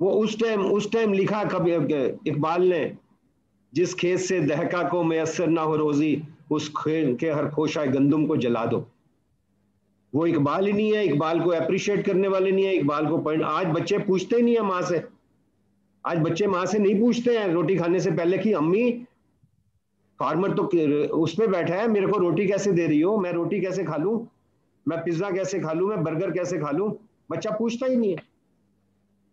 वो उस टाइम लिखा कभी इकबाल ने, जिस खेत से दहका को मैसर ना हो रोजी, उस खेत के हर खोशाए गंदुम को जला दो। वो इकबाल ही नहीं है, इकबाल को अप्रिशिएट करने वाले नहीं है, इकबाल को पढ़। आज बच्चे पूछते ही नहीं है माँ से, आज बच्चे माँ से नहीं पूछते हैं रोटी खाने से पहले कि अम्मी फार्मर तो उस पे बैठा है, मेरे को रोटी कैसे दे रही हो, मैं रोटी कैसे खा लूं, मैं पिज्जा कैसे खा लूं, मैं बर्गर कैसे खा लूं, बच्चा पूछता ही नहीं है।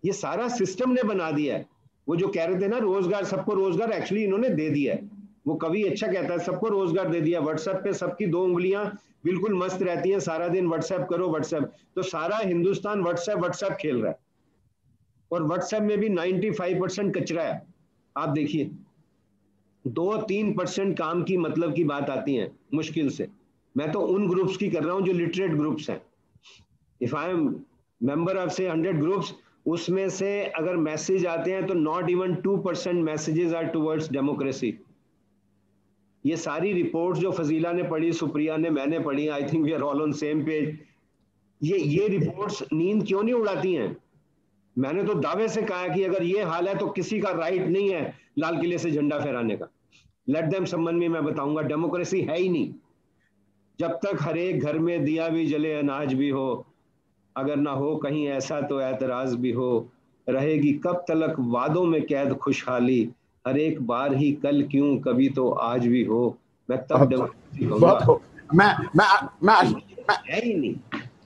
ये सारा सिस्टम ने बना दिया है। वो जो कह रहे थे ना रोजगार, सबको रोजगार, एक्चुअली इन्होंने दे दिया है। वो कवि अच्छा कहता है, सबको रोजगार दे दिया। व्हाट्सएप पे सबकी 2 उंगलियां बिल्कुल मस्त रहती हैं, सारा दिन व्हाट्सएप करो व्हाट्सएप, तो सारा हिंदुस्तान व्हाट्सएप खेल रहा है। और व्हाट्सएप में भी 95% कचरा है। आप देखिए 2-3% काम की मतलब की बात आती है मुश्किल से। मैं तो उन ग्रुप्स की कर रहा हूं जो लिटरेट ग्रुप्स हैं। If I am member of से 100 ग्रुप्स, उसमें से अगर मैसेज आते हैं तो not even 2% messages are towards democracy. ये सारी रिपोर्ट्स जो फजीला ने पढ़ी, सुप्रिया ने, मैंने पढ़ी, I think we are all on same page. ये रिपोर्ट्स नींद क्यों नहीं उड़ाती हैं? मैंने तो दावे से कहा कि अगर ये हाल है तो किसी का राइट नहीं है लाल किले से झंडा फहराने का। लेट देम समन में, मैं बताऊंगा, डेमोक्रेसी है ही नहीं। जब तक हर एक घर में दिया भी जले, अनाज भी हो, अगर ना हो कहीं ऐसा तो एतराज भी हो, रहेगी कब तलक वादों में कैद खुशहाली, हर एक बार ही कल क्यों कभी तो आज भी हो। मैं तब डेमोक्रेसी कहूंगा। मैं है ही नहीं।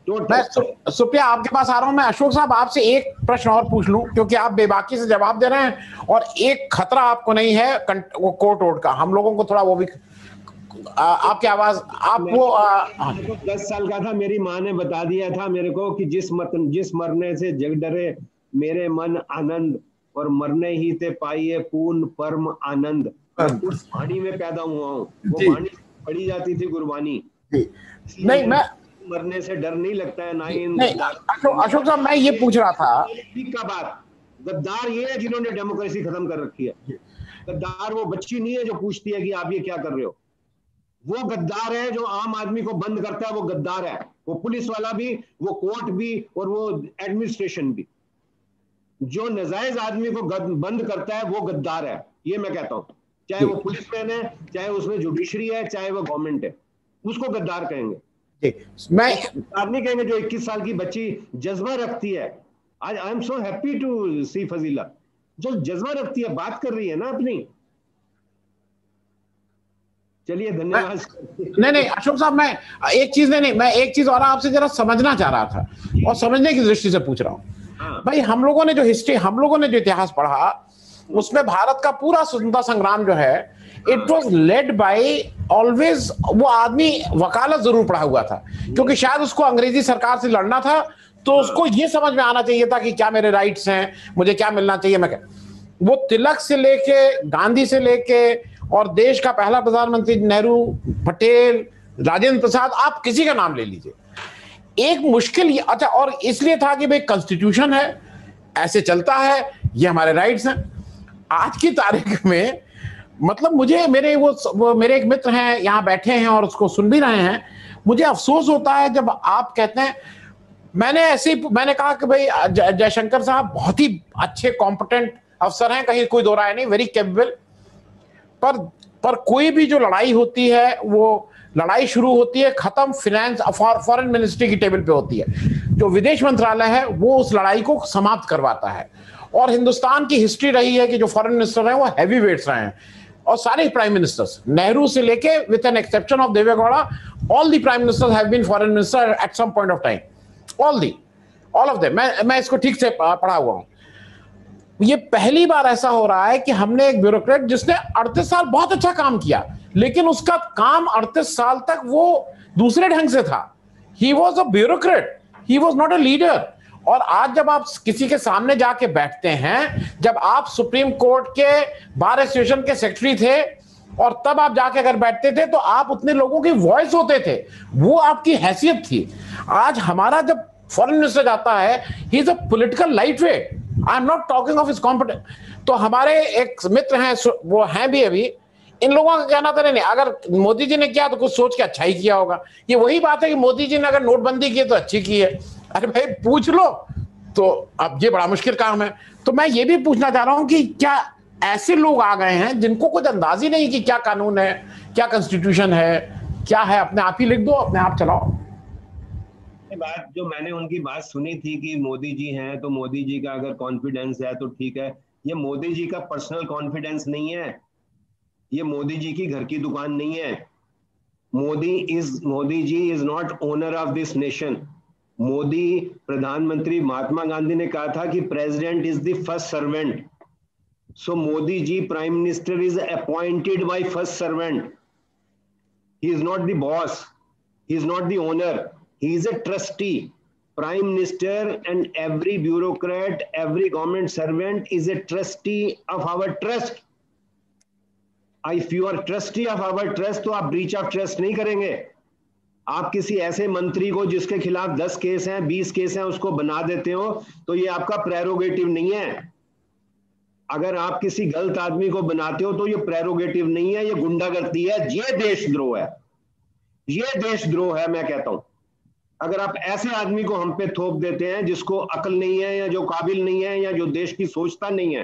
मैं सुप्रिया आपके पास आ रहा हूं। मैं अशोक साहब आपसे एक प्रश्न और पूछ लूं, क्योंकि आप बेबाकी से जवाब दे रहे हैं और एक खतरा आपको नहीं है वो कोर्ट वोट का, हम लोगों को थोड़ा वो भी आपकी आवाज आप वो 10 साल का था, मेरी माँ ने बता दिया था मेरे को कि जिस मरने से जग डरे मेरे मन आनंद, और मरने ही ते पाइए पूर्ण परम आनंद। उस वाणी में पैदा हुआ हूँ, वो वाणी पढ़ी जाती थी गुरबानी। नहीं, मैं मरने से डर नहीं लगता है ना ही। अशोक साहब मैं ये पूछ रहा था, ठीक का बात, गद्दार ये है जिन्होंने डेमोक्रेसी खत्म कर रखी है। गद्दार वो बच्ची नहीं है जो पूछती है कि आप ये क्या कर रहे हो। वो गद्दार है जो आम आदमी को बंद करता है, वो गद्दार है। वो पुलिस वाला भी, वो कोर्ट भी, और वो एडमिनिस्ट्रेशन भी। जो नजायज आदमी को बंद करता है वो गद्दार है, ये मैं कहता हूं। चाहे वो पुलिसमैन है, चाहे उसमें जुडिशरी है, चाहे वो गवर्नमेंट है, उसको गद्दार कहेंगे। मैं गद्दार नहीं कहेंगे जो 21 साल की बच्ची जज्बा रखती है। आज I am so happy to see Fazila, जो जज्बा रखती है, बात कर रही है ना अपनी। चलिए धन्यवाद। नहीं अशोक साहब, मैं एक चीज और आपसे जरा समझना चाह रहा था और समझने की दृष्टि से पूछ रहा हूँ। भाई हम लोगों ने जो इतिहास पढ़ा, उसमें भारत का पूरा स्वतंत्रता संग्राम जो है, it was led by always, वो आदमी वकालत जरूर पढ़ा हुआ था, क्योंकि शायद उसको अंग्रेजी सरकार से लड़ना था, तो उसको ये समझ में आना चाहिए था कि क्या मेरे राइट्स हैं, मुझे क्या मिलना चाहिए। वो तिलक से लेके, गांधी से लेके, और देश का पहला प्रधानमंत्री नेहरू, पटेल, राजेंद्र प्रसाद, आप किसी का नाम ले लीजिए, एक मुश्किल ये, अच्छा, और इसलिए था कि भाई कॉन्स्टिट्यूशन है, ऐसे चलता है, ये हमारे राइट्स हैं। आज की तारीख में मतलब मेरे एक मित्र हैं यहाँ बैठे हैं और उसको सुन भी रहे हैं, मुझे अफसोस होता है जब आप कहते हैं, मैंने कहा कि भाई जयशंकर साहब बहुत ही अच्छे कॉम्पिटेंट अफसर हैं, कहीं कोई दो राय नहीं, वेरी कैपेबल, पर कोई भी जो लड़ाई होती है, वो लड़ाई शुरू होती है, खत्म फिनेंस फॉरेन मिनिस्ट्री की टेबल पे होती है। जो विदेश मंत्रालय है वो उस लड़ाई को समाप्त करवाता है। और हिंदुस्तान की हिस्ट्री रही है कि जो फॉरेन मिनिस्टर हैं वो हैवी वेट्स रहे हैं, और सारे प्राइम मिनिस्टर्स, नेहरू से लेके with an exception of Deve Gowda, all the prime ministers have been foreign minister at some point of time, all of them. मैं इसको ठीक से पढ़ा हुआ हूं। ये पहली बार ऐसा हो रहा है कि हमने एक ब्यूरोक्रेट जिसने 38 साल बहुत अच्छा काम किया, लेकिन उसका काम 38 साल तक वो दूसरे ढंग से था। He was a bureaucrat, he was not a leader. और आज जब आप किसी के सामने जाके बैठते हैं, जब आप सुप्रीम कोर्ट के बार एसोसिएशन के सेक्रेटरी थे और तब आप जाके अगर बैठते थे तो आप उतने लोगों की वॉइस होते थे, वो आपकी हैसियत थी। आज हमारा जब फॉरेन मिनिस्टर जाता है, he is a political light weight, I am not talking of his competence. तो हमारे एक मित्र हैं, वो हैं भी अभी, इन लोगों का कहना था नहीं, अगर मोदी जी ने किया तो कुछ सोच के अच्छा ही किया होगा। ये वही बात है कि मोदी जी ने अगर नोटबंदी की तो अच्छी की है। अरे भाई पूछ लो, तो अब ये बड़ा मुश्किल काम है। तो मैं ये भी पूछना चाह रहा हूं कि क्या ऐसे लोग आ गए हैं जिनको कुछ अंदाज ही नहीं कि क्या कानून है, क्या कॉन्स्टिट्यूशन है, क्या है, अपने आप ही लिख दो, अपने आप चलाओ। बात जो मैंने उनकी बात सुनी थी कि मोदी जी हैं तो मोदी जी का अगर कॉन्फिडेंस है तो ठीक है, ये मोदी जी का पर्सनल कॉन्फिडेंस नहीं है, ये मोदी जी की घर की दुकान नहीं है। Modi ji is not owner of this nation. Modi, प्रधानमंत्री महात्मा गांधी ने कहा था कि president is the first servant. So Modi ji prime minister is appointed by first servant. He is not the boss, he is not the owner, he is a trustee. Prime Minister and every bureaucrat, every government servant is a trustee of our trust. If you are trustee of our trust, तो आप breach of trust नहीं करेंगे। आप किसी ऐसे मंत्री को जिसके खिलाफ 10 केस हैं, 20 केस हैं, उसको बना देते हो तो ये आपका प्रेरोगेटिव नहीं है। अगर आप किसी गलत आदमी को बनाते हो तो ये प्रेरोगेटिव नहीं है, ये गुंडागर्दी है, ये देशद्रोह है, ये देशद्रोह है। मैं कहता हूं अगर आप ऐसे आदमी को हम पे थोप देते हैं जिसको अकल नहीं है या जो काबिल नहीं है या जो देश की सोचता नहीं है,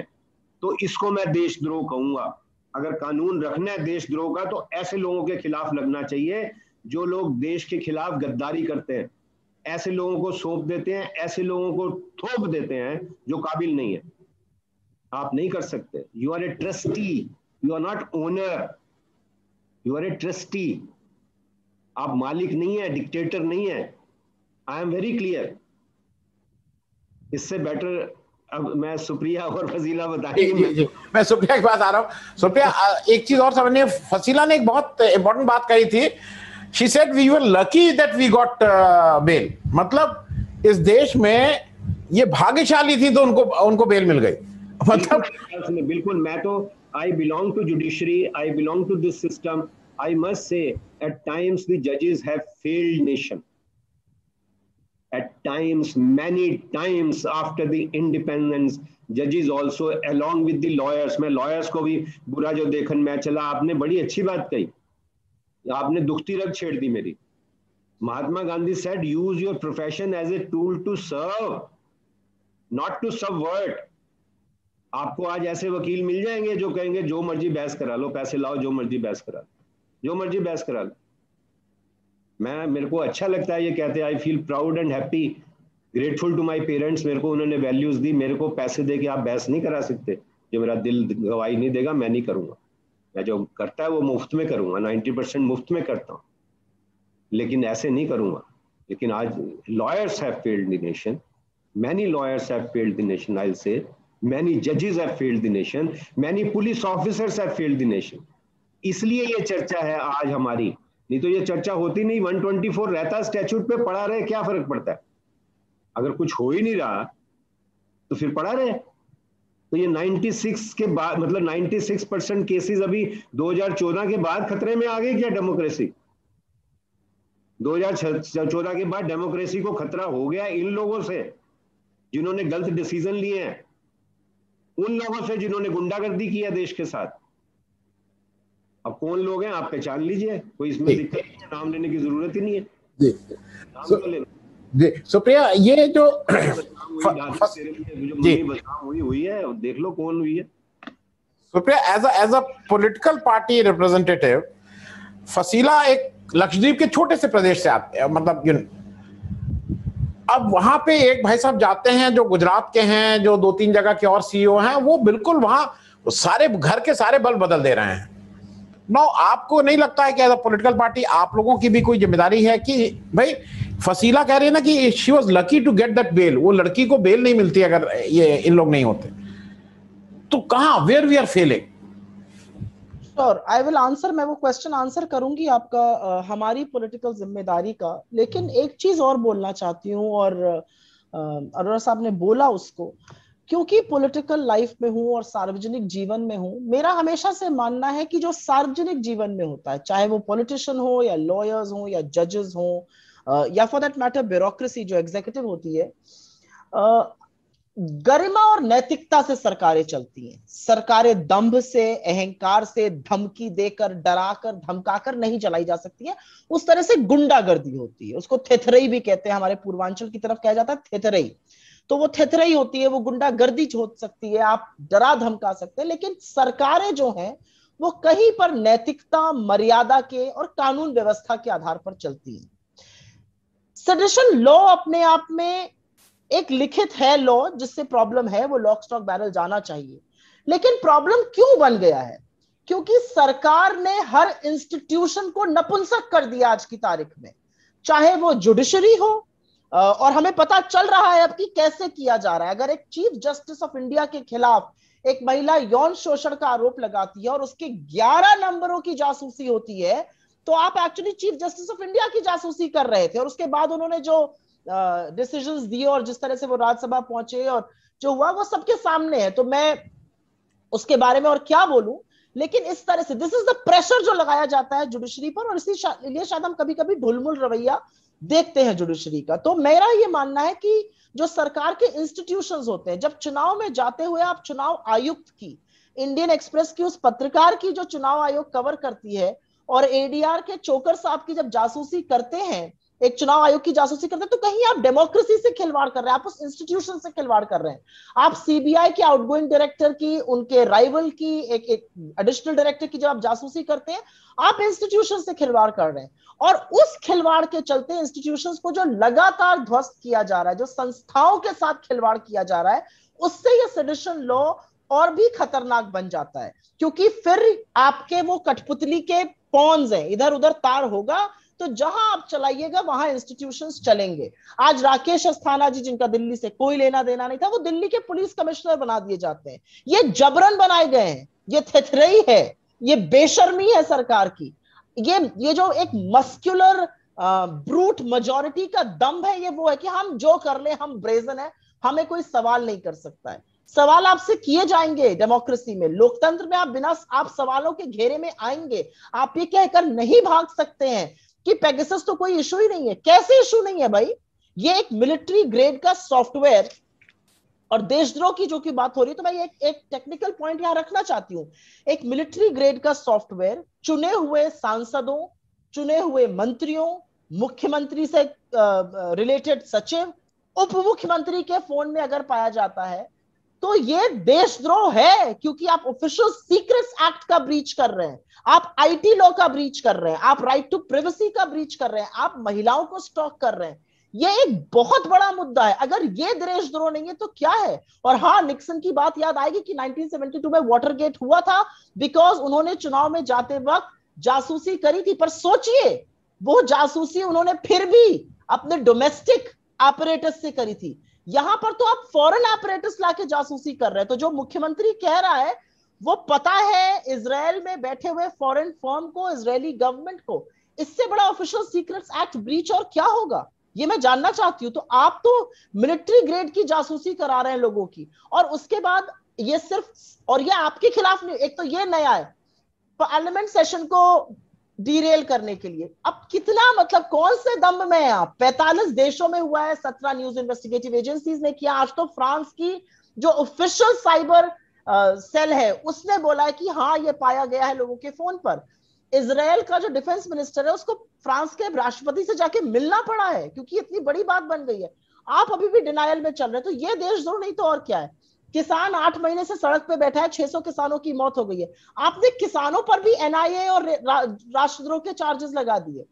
तो इसको मैं देशद्रोह कहूंगा। अगर कानून रखना है देशद्रोह का तो ऐसे लोगों के खिलाफ लगना चाहिए जो लोग देश के खिलाफ गद्दारी करते हैं, ऐसे लोगों को सौंप देते हैं, ऐसे लोगों को थोप देते हैं जो काबिल नहीं है। आप नहीं कर सकते। You are a trustee, you are not owner, you are a trustee. आप मालिक नहीं है, डिक्टेटर नहीं है। I am very clear. इससे बेटर अब मैं सुप्रिया और फसीला बताएंगे। मैं सुप्रिया की बात आ रहा हूँ। सुप्रिया, एक चीज और समझिए, फसीला ने एक बहुत इंपॉर्टेंट बात कही थी। She said we were lucky that we got bail. मतलब इस देश में ये भाग्यशाली थी तो उनको बेल मिल गई। मतलब बिल्कुल। मैं तो I belong to judiciary, I belong to this system. I must say, at times the judges have failed nation. At times, many times after the independence, judges also, along with the lawyers, मैं lawyers को भी बुरा जो देखन मैं चला। आपने बड़ी अच्छी बात कही, आपने दुखती रग छेड़ दी मेरी। Mahatma Gandhi said, use your profession as a tool to serve, not to subvert. आपको आज ऐसे वकील मिल जाएंगे जो कहेंगे जो मर्जी बहस करा लो, पैसे लाओ, जो मर्जी बहस करा लो, जो मर्जी बहस करा लो। मेरे को अच्छा लगता है ये कहते हैं, I feel proud and happy, grateful to my parents. मेरे को उन्होंने वैल्यूज दी। मेरे को पैसे दे के आप बहस नहीं करा सकते। जो मेरा दिल गवाही नहीं देगा मैं नहीं करूंगा। मैं जो करता है वो मुफ्त में करूंगा, 90% मुफ्त में करता हूँ, लेकिन ऐसे नहीं करूंगा। लेकिन आज lawyers have failed the nation, many lawyers have failed the nation, I will say many जजेस have failed the nation, many police officers have failed the nation. इसलिए ये चर्चा है आज हमारी, नहीं तो ये चर्चा होती नहीं। 124 रहता स्टैच्यूट पे, पड़ा रहे, क्या फर्क पड़ता है। अगर कुछ हो ही नहीं रहा तो फिर पड़ा रहे। तो ये 96 के बाद, मतलब 96% केसेस अभी 2014 के बाद खतरे में आ गई क्या डेमोक्रेसी? 2014 के बाद डेमोक्रेसी को खतरा हो गया इन लोगों से जिन्होंने गलत डिसीजन लिए हैं, उन लोगों से जिन्होंने गुंडागर्दी की है देश के साथ। अब कौन लोग हैं आप पहचान लीजिए, कोई इसमें दिक्कत नहीं है, नाम लेने की जरूरत ही नहीं है। जी सुप्रिया, ये जो हुई है, देख लो कौन हुई है। Supriya, as a political party representative, Faseela एक लक्षद्वीप के छोटे से प्रदेश से आते हैं, मतलब अब वहां पे एक भाई साहब जाते हैं जो गुजरात के हैं, जो 2-3 जगह के और सीईओ हैं, वो बिल्कुल वहां सारे घर के सारे बल बदल दे रहे हैं। नो, आपको नहीं लगता है कि एज अ पॉलिटिकल पार्टी आप लोगों की भी कोई जिम्मेदारी है कि भाई, फसीला कह रही है ना कि she was lucky to get that bail, वो लड़की को बेल नहीं मिलती अगर ये इन लोग नहीं होते, तो कहां, where we are failing? Sure, I will answer. मैं वो क्वेश्चन आंसर करूंगी आपका, हमारी पॉलिटिकल जिम्मेदारी का। लेकिन एक चीज और बोलना चाहती हूँ, और अरोड़ा साहब ने बोला उसको, क्योंकि पॉलिटिकल लाइफ में हूं और सार्वजनिक जीवन में हूं, मेरा हमेशा से मानना है कि जो सार्वजनिक जीवन में होता है, चाहे वो पॉलिटिशियन हो या लॉयर्स हो या जजेस हो या फॉर दैट मैटर ब्यूरोक्रेसी जो एग्जीक्यूटिव होती है, गरिमा और नैतिकता से सरकारें चलती हैं। सरकारें दंभ से, अहंकार से, धमकी देकर, डराकर, धमकाकर नहीं चलाई जा सकती है। उस तरह से गुंडागर्दी होती है, उसको थेथरई भी कहते हैं, हमारे पूर्वांचल की तरफ कहा जाता है थेथरई। तो वो थेथरई होती है, वो गुंडागर्दी हो सकती है, आप डरा धमका सकते हैं, लेकिन सरकारें जो हैं वो कहीं पर नैतिकता, मर्यादा के और कानून व्यवस्था के आधार पर चलती हैं। सेडिशन लॉ अपने आप में एक लिखित है लॉ, जिससे प्रॉब्लम है, वो लॉक स्टॉक बैरल जाना चाहिए। लेकिन प्रॉब्लम क्यों बन गया है? क्योंकि सरकार ने हर इंस्टीट्यूशन को नपुंसक कर दिया आज की तारीख में, चाहे वो जुडिशरी हो, और हमें पता चल रहा है अब कि कैसे किया जा रहा है। अगर एक चीफ जस्टिस ऑफ इंडिया के खिलाफ एक महिला यौन शोषण का आरोप लगाती है और उसके 11 नंबरों की जासूसी होती है, तो आप actually chief justice of India की जासूसी कर रहे थे। और उसके बाद उन्होंने जो डिसीजंस दिए और जिस तरह से वो राज्यसभा पहुंचे और जो हुआ वो सबके सामने है, तो मैं उसके बारे में और क्या बोलूं। लेकिन इस तरह से दिस इज द प्रेशर जो लगाया जाता है जुडिशरी पर, और इसीलिए शायद हम कभी कभी ढुलमुल रवैया देखते हैं जुडिशरी का। तो मेरा ये मानना है कि जो सरकार के इंस्टीट्यूशंस होते हैं, जब चुनाव में जाते हुए आप चुनाव आयुक्त की, इंडियन एक्सप्रेस की उस पत्रकार की जो चुनाव आयोग कवर करती है, और एडीआर के चोकर साहब की जब जासूसी करते हैं, एक चुनाव आयोग की जासूसी करते हैं, तो कहीं आप डेमोक्रेसी से खिलवाड़ कर रहे हैं, आप उस इंस्टीट्यूशन से खिलवाड़ कर रहे हैं। आप सीबीआई के आउटगोइंग डायरेक्टर की, उनके राइवल की, एक एडिशनल डायरेक्टर की जब आप जासूसी करते हैं, आप इंस्टीट्यूशन से खिलवाड़ कर रहे हैं। और उस खिलवाड़ के चलते इंस्टीट्यूशंस को जो लगातार ध्वस्त किया जा रहा है, जो संस्थाओं के साथ खिलवाड़ किया जा रहा है, उससे ये सेडिशन लॉ और भी खतरनाक बन जाता है। क्योंकि फिर आपके वो कठपुतली के पॉन्स हैं, इधर उधर तार होगा, तो जहां आप चलाइएगा वहां इंस्टीट्यूशंस चलेंगे। आज राकेश अस्थाना जी, जिनका दिल्ली से कोई लेना देना नहीं था, वो दिल्ली के पुलिस कमिश्नर बना दिए जाते हैं। ये जबरन बनाए गए हैं, ये थेथरई है, ये बेशर्मी है सरकार की। ये जो एक मस्कुलर ब्रूट मेजॉरिटी का दम्भ है, ये वो है कि हम जो कर ले, हम ब्रेजन है, हमें कोई सवाल नहीं कर सकता है। सवाल आपसे किए जाएंगे डेमोक्रेसी में, लोकतंत्र में आप बिना आप सवालों के घेरे में आएंगे। आप ये कहकर नहीं भाग सकते हैं कि पेगासस तो कोई इशू ही नहीं है। कैसे इशू नहीं है भाई? ये एक मिलिट्री ग्रेड का सॉफ्टवेयर, और देशद्रोह की जो की बात हो रही है, तो मैं एक टेक्निकल पॉइंट यहां रखना चाहती हूं। एक मिलिट्री ग्रेड का सॉफ्टवेयर चुने हुए सांसदों, चुने हुए मंत्रियों, मुख्यमंत्री से रिलेटेड सचिव, उप मुख्यमंत्री के फोन में अगर पाया जाता है, तो ये देशद्रोह है। क्योंकि आप ऑफिशियल सीक्रेट्स एक्ट का ब्रीच कर रहे हैं, आप आईटी लॉ का ब्रीच कर रहे हैं, आप राइट टू प्राइवेसी का ब्रीच कर रहे हैं, आप महिलाओं को स्टॉक कर रहे हैं। ये एक बहुत बड़ा मुद्दा है। अगर ये देशद्रोह नहीं है तो क्या है? और हाँ, निक्सन की बात याद आएगी कि 1972 में वाटरगेट हुआ था बिकॉज उन्होंने चुनाव में जाते वक्त जासूसी करी थी। पर सोचिए, वो जासूसी उन्होंने फिर भी अपने डोमेस्टिक ऑपरेटर्स से करी थी। यहां पर तो आप फॉरेन ऑपरेटर्स लाके जासूसी कर रहे हैं। तो जो मुख्यमंत्री कह रहा है, वो पता है इजराइल में बैठे हुए फॉरेन फर्म को, इजरायली गवर्नमेंट को। इससे बड़ा ऑफिशियल सीक्रेट्स एक्ट ब्रीच और क्या होगा, ये मैं जानना चाहती हूं। तो आप तो मिलिट्री ग्रेड की जासूसी करा रहे हैं लोगों की, और उसके बाद ये सिर्फ, और ये आपके खिलाफ नहीं, एक तो ये नया है पार्लियामेंट सेशन को डीरेल करने के लिए। अब कितना, मतलब कौन से दम में है आप? 45 देशों में हुआ है, 17 न्यूज इन्वेस्टिगेटिव एजेंसीज ने किया। आज तो फ्रांस की जो ऑफिशियल साइबर सेल है उसने बोला है कि हाँ, ये पाया गया है लोगों के फोन पर। इजराइल का जो डिफेंस मिनिस्टर है, उसको फ्रांस के राष्ट्रपति से जाके मिलना पड़ा है, क्योंकि इतनी बड़ी बात बन गई है। आप अभी भी डिनायल में चल रहे हैं। तो ये देशद्रोह नहीं तो और क्या है? किसान 8 महीने से सड़क पे बैठा है, 600 किसानों की मौत हो गई है। आपने किसानों पर भी एनआईए और राष्ट्रद्रोह के चार्जेस लगा दिए।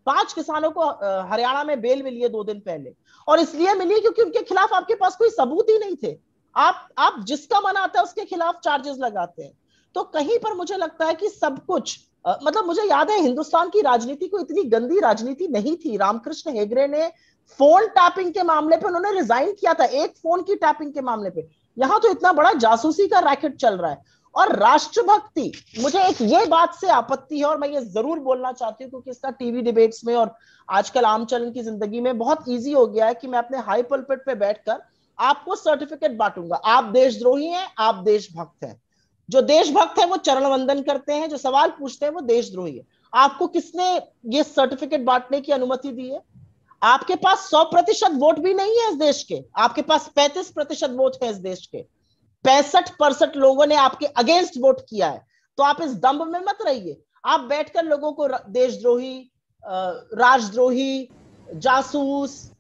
5 किसानों को हरियाणा में बेल मिली है 2 दिन पहले, और इसलिए मिली क्योंकि उनके खिलाफ आपके पास कोई सबूत ही नहीं थे। आप जिसका मन आता है उसके खिलाफ चार्जेस लगाते हैं। तो कहीं पर मुझे लगता है कि सब कुछ, मतलब मुझे याद है हिंदुस्तान की राजनीति को इतनी गंदी राजनीति नहीं थी। रामकृष्ण हेगड़े ने फोन टैपिंग के मामले पे उन्होंने रिजाइन किया था, एक फोन की टैपिंग के मामले पे। यहां तो इतना बड़ा जासूसी का रैकेट चल रहा है। और राष्ट्रभक्ति, मुझे एक ये बात से आपत्ति है, और मैं ये जरूर बोलना चाहती हूँ क्योंकि इसका टीवी डिबेट्स में और आजकल आम चलन की जिंदगी में बहुत ईजी हो गया है कि मैं अपने हाई पल्पिट पे बैठकर आपको सर्टिफिकेट बांटूंगा। आप देशद्रोही हैं, आप देशभक्त हैं। जो देशभक्त है वो चरण वंदन करते हैं, जो सवाल पूछते हैं वो देशद्रोही है। आपको किसने ये सर्टिफिकेट बांटने की अनुमति दी है? आपके पास 100% वोट भी नहीं है इस देश के, आपके पास 35% वोट है इस देश के। 65% लोगों ने आपके अगेंस्ट वोट किया है। तो आप इस दंभ में मत रहिए। आप बैठकर लोगों को देशद्रोही, राजद्रोही, जासूस,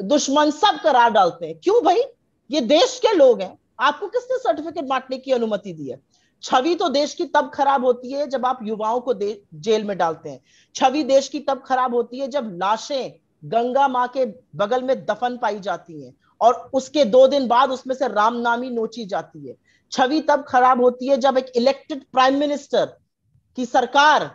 दुश्मन सब करार डालते हैं। क्यों भाई? ये देश के लोग हैं। आपको किसने सर्टिफिकेट बांटने की अनुमति दी है? छवि तो देश की तब खराब होती है जब आप युवाओं को जेल में डालते हैं। छवि देश की तब खराब होती है जब लाशें गंगा मां के बगल में दफन पाई जाती हैं और उसके 2 दिन बाद उसमें से रामनामी नोची जाती है। छवि तब खराब होती है जब एक इलेक्टेड प्राइम मिनिस्टर की सरकार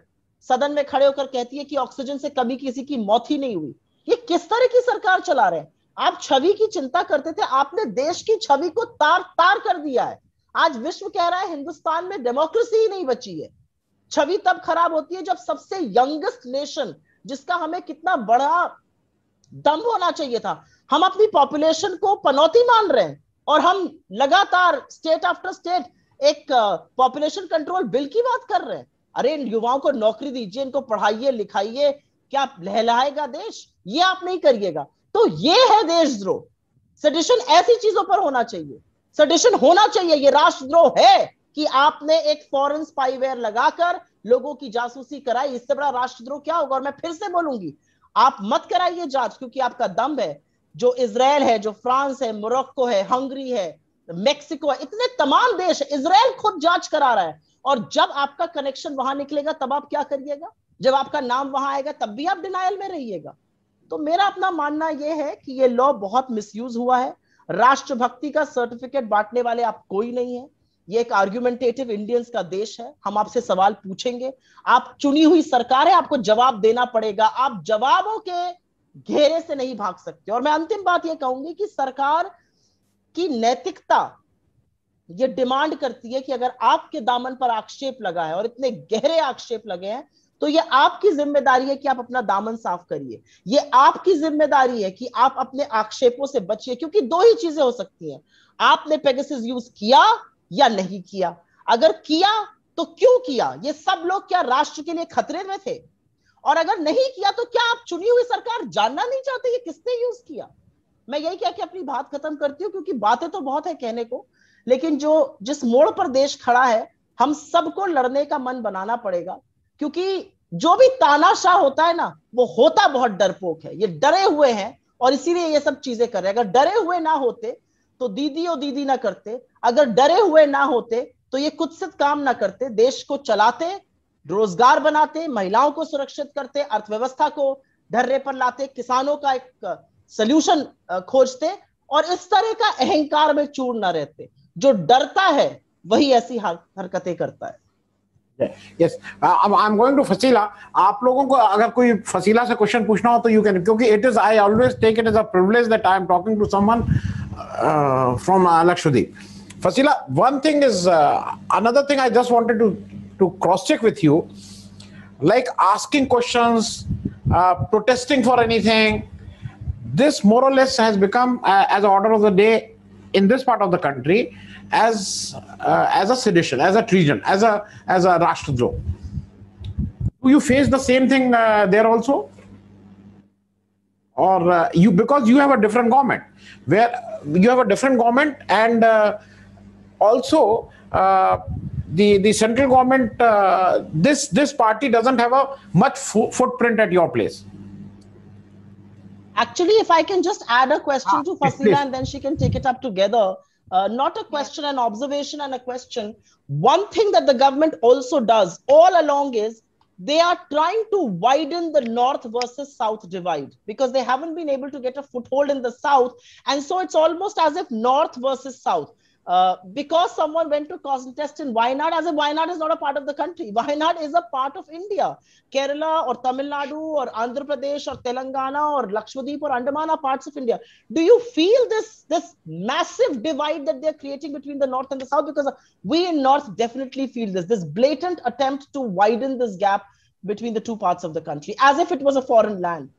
सदन में खड़े होकर कहती है कि ऑक्सीजन से कभी किसी की मौत ही नहीं हुई। ये किस तरह की सरकार चला रहे हैं? आप छवि की चिंता करते थे, आपने देश की छवि को तार तार कर दिया है। आज विश्व कह रहा है हिंदुस्तान में डेमोक्रेसी ही नहीं बची है। छवि तब खराब होती है जब सबसे यंगेस्ट नेशन, जिसका हमें कितना बड़ा दम होना चाहिए था, हम अपनी पॉपुलेशन को पनौती मान रहे हैं और हम लगातार स्टेट आफ्टर स्टेट एक पॉपुलेशन कंट्रोल बिल की बात कर रहे हैं। अरे इन युवाओं को नौकरी दीजिए, इनको पढ़ाइए लिखाइए, क्या लहलाएगा देश? ये आप नहीं करिएगा। तो ये है देशद्रोह। सेडिशन ऐसी चीजों पर होना चाहिए। सेडिशन होना चाहिए, ये राष्ट्रद्रोह है कि आपने एक फॉरेन स्पाईवेयर लगाकर लोगों की जासूसी कराई। इससे बड़ा राष्ट्रद्रोह क्या होगा? और मैं फिर से बोलूंगी, आप मत कराइए जांच, क्योंकि आपका दम है। जो इजराइल है, जो फ्रांस है, मोरक्को है, हंगरी है, मेक्सिको है, इतने तमाम देश है, इजराइल खुद जांच करा रहा है। और जब आपका कनेक्शन वहां निकलेगा तब आप क्या करिएगा? जब आपका नाम वहां आएगा तब भी आप डिनायल में रहिएगा। तो मेरा अपना मानना यह है कि ये लॉ बहुत मिसयूज हुआ है। राष्ट्रभक्ति का सर्टिफिकेट बांटने वाले आप कोई नहीं है। ये एक आर्गुमेंटेटिव इंडियंस का देश है। हम आपसे सवाल पूछेंगे, आप चुनी हुई सरकार है, आपको जवाब देना पड़ेगा। आप जवाबों के घेरे से नहीं भाग सकते। और मैं अंतिम बात ये कहूंगी कि सरकार की नैतिकता ये डिमांड करती है कि अगर आपके दामन पर आक्षेप लगा है और इतने गहरे आक्षेप लगे हैं, तो ये आपकी जिम्मेदारी है कि आप अपना दामन साफ करिए। ये आपकी जिम्मेदारी है कि आप अपने आक्षेपों से बचिए, क्योंकि 2 ही चीजें हो सकती हैं। आपने पेगासस यूज किया या नहीं किया। अगर किया तो क्यों किया? ये सब लोग क्या राष्ट्र के लिए खतरे में थे? और अगर नहीं किया तो क्या आप चुनी हुई सरकार जानना नहीं चाहते ये किसने यूज किया? मैं यही कह के अपनी बात खत्म करती हूँ, क्योंकि बातें तो बहुत है कहने को, लेकिन जिस मोड़ पर देश खड़ा है, हम सबको लड़ने का मन बनाना पड़ेगा। क्योंकि जो भी तानाशाह होता है ना, वो होता बहुत डरपोक है। ये डरे हुए हैं और इसीलिए ये सब चीजें कर रहे हैं। अगर डरे हुए ना होते तो दीदी और दीदी ना करते। अगर डरे हुए ना होते तो ये कुत्सित काम ना करते। देश को चलाते, रोजगार बनाते, महिलाओं को सुरक्षित करते, अर्थव्यवस्था को ढर्रे पर लाते, किसानों का एक सल्यूशन खोजते, और इस तरह का अहंकार में चूर ना रहते। जो डरता है वही ऐसी हरकतें करता है। यस, अब आई एम गोइंग टू फसीला। आप लोगों को अगर कोई फसीला से क्वेश्चन पूछना हो तो यू कैन, क्योंकि it is, I always take it as a privilege that I am talking to someone from Lakshadweep. Fasila, one thing is, another thing I just wanted to cross check with you, like asking questions, protesting for anything, this more or less has become as an order of the day in this part of the country as a sedition, as a treason, as a Rashtraddroh. Do you face the same thing there also? Or you, because you have a different government, where you have a different government, and also the central government, this party doesn't have a much footprint at your place. Actually, if I can just add a question to Fasila, please. and then she can take it up together. Not a question, an observation and a question. One thing that the government also does all along is they are trying to widen the north versus south divide, because they haven't been able to get a foothold in the south. And so it's almost as if north versus south. Because someone went to contest in Wayanad, as if Wayanad is not a part of the country. Wayanad is a part of India. Kerala or Tamil Nadu or Andhra Pradesh or Telangana or Lakshadweep or Andaman are parts of India. Do you feel this massive divide that they're creating between the north and the south? Because we in north definitely feel this blatant attempt to widen this gap between the two parts of the country, as if it was a foreign land.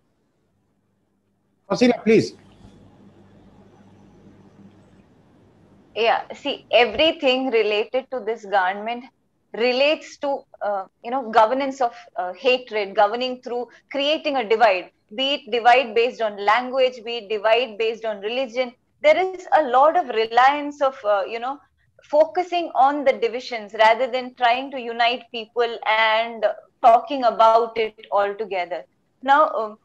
Fasila, please. Yeah, see, everything related to this government relates to governance of hatred, governing through creating a divide, be it divide based on language, be it divide based on religion. There is a lot of reliance of focusing on the divisions rather than trying to unite people and talking about it all together. Now,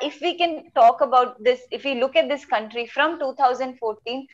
if we can talk about this, if we look at this country from 2014,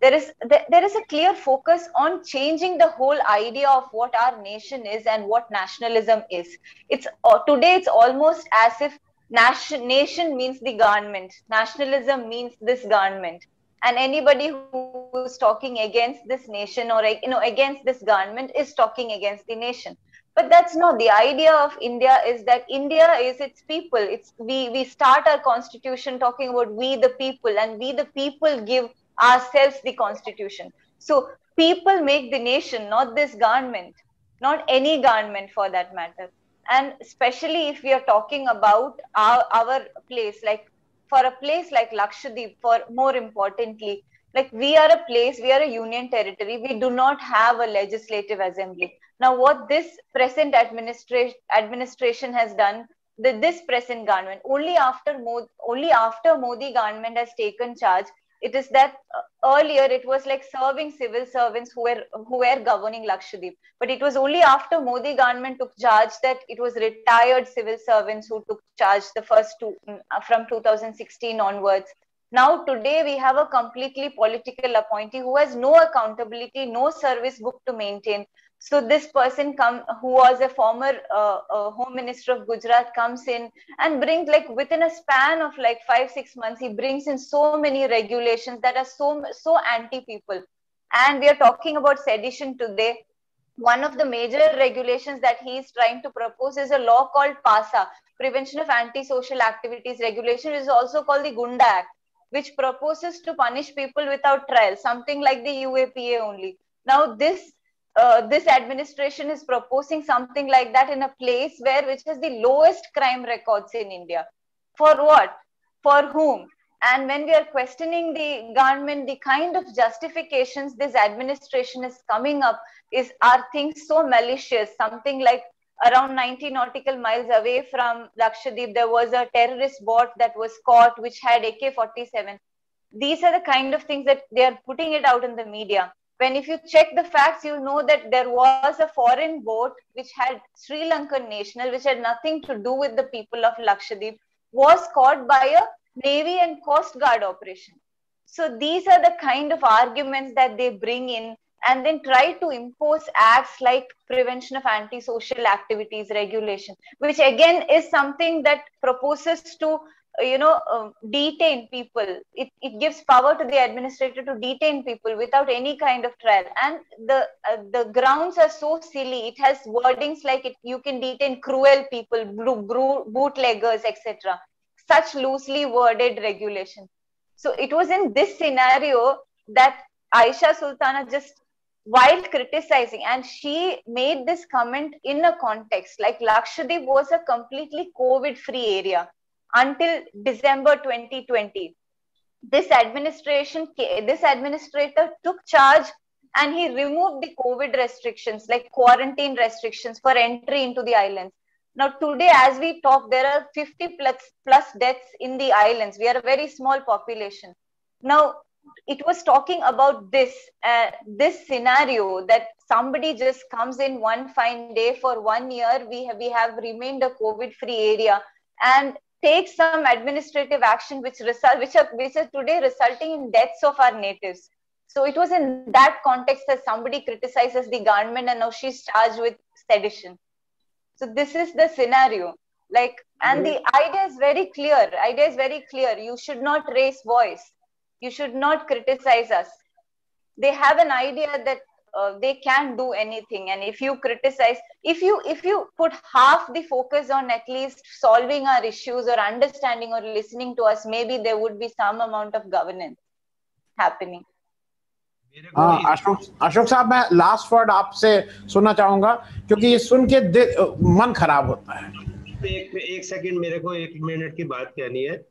there is a clear focus on changing the whole idea of what our nation is and what nationalism is. Today it's almost as if nation means the government, nationalism means this government, and anybody who is talking against this nation or against this government is talking against the nation. But that's not the idea of India. Is that India is its people. We start our constitution talking about we the people, and we the people give ourselves the constitution. So people make the nation, not this government, not any government for that matter. And especially if we are talking about our place, like for a place like Lakshadweep, for more importantly, like we are a place, we are a union territory, we do not have a legislative assembly. Now what this present administration has done, this present government, only after Modi government has taken charge, it is that earlier it was like serving civil servants who were governing Lakshadweep. But it was only after Modi government took charge that it was retired civil servants who took charge the first two from 2016 onwards. Now today we have a completely political appointee who has no accountability, no service book to maintain. So this person who was a former home minister of Gujarat, comes in and brings, like within a span of like 5-6 months, he brings in so many regulations that are so anti people. And we are talking about sedition today. One of the major regulations that he is trying to propose is a law called PASA, Prevention of Anti-Social Activities Regulation. It is also called the Gunda Act, which proposes to punish people without trial, something like the UAPA only. Now this administration is proposing something like that in a place which has the lowest crime records in India. For what? For whom? And when we are questioning the government, the kind of justifications this administration is coming up are things so malicious. Something like around 90 nautical miles away from Lakshadweep, there was a terrorist boat that was caught which had AK-47. These are the kind of things that they are putting it out in the media. When if you check the facts, you know that there was a foreign boat which had Sri Lankan national, which had nothing to do with the people of Lakshadweep, was caught by a Navy and Coast Guard operation. So these are the kind of arguments that they bring in and then try to impose acts like Prevention of Antisocial Activities Regulation, which again is something that proposes to detain people. It gives power to the administrator to detain people without any kind of trial, and the grounds are so silly. It has wordings like you can detain cruel people, bootleggers, etc. Such loosely worded regulation. So it was in this scenario that Aisha Sultana, just while criticizing, and she made this comment in a context like Lakshadweep was a completely COVID free area until December 2020. This administrator took charge and he removed the COVID restrictions, like quarantine restrictions for entry into the islands. Now today, as we talk, there are 50 plus deaths in the islands. We are a very small population. Now, it was talking about this scenario that somebody just comes in one fine day. For 1 year, we have remained a COVID-free area, and take some administrative action which are today resulting in deaths of our natives. So it was in that context that somebody criticizes the government and now she's charged with sedition. So this is the scenario. And the idea is very clear. You should not raise voice. You should not criticize us. They have an idea that they can't do anything, and if you criticize, if you put half the focus on at least solving our issues or understanding or listening to us, maybe there would be some amount of governance happening. Ashok साहब, मैं last word आपसे सुनना चाहूंगा क्योंकि ये सुन के मन खराब होता है. एक सेकंड, मेरे को 1 मिनट की बात कहनी है.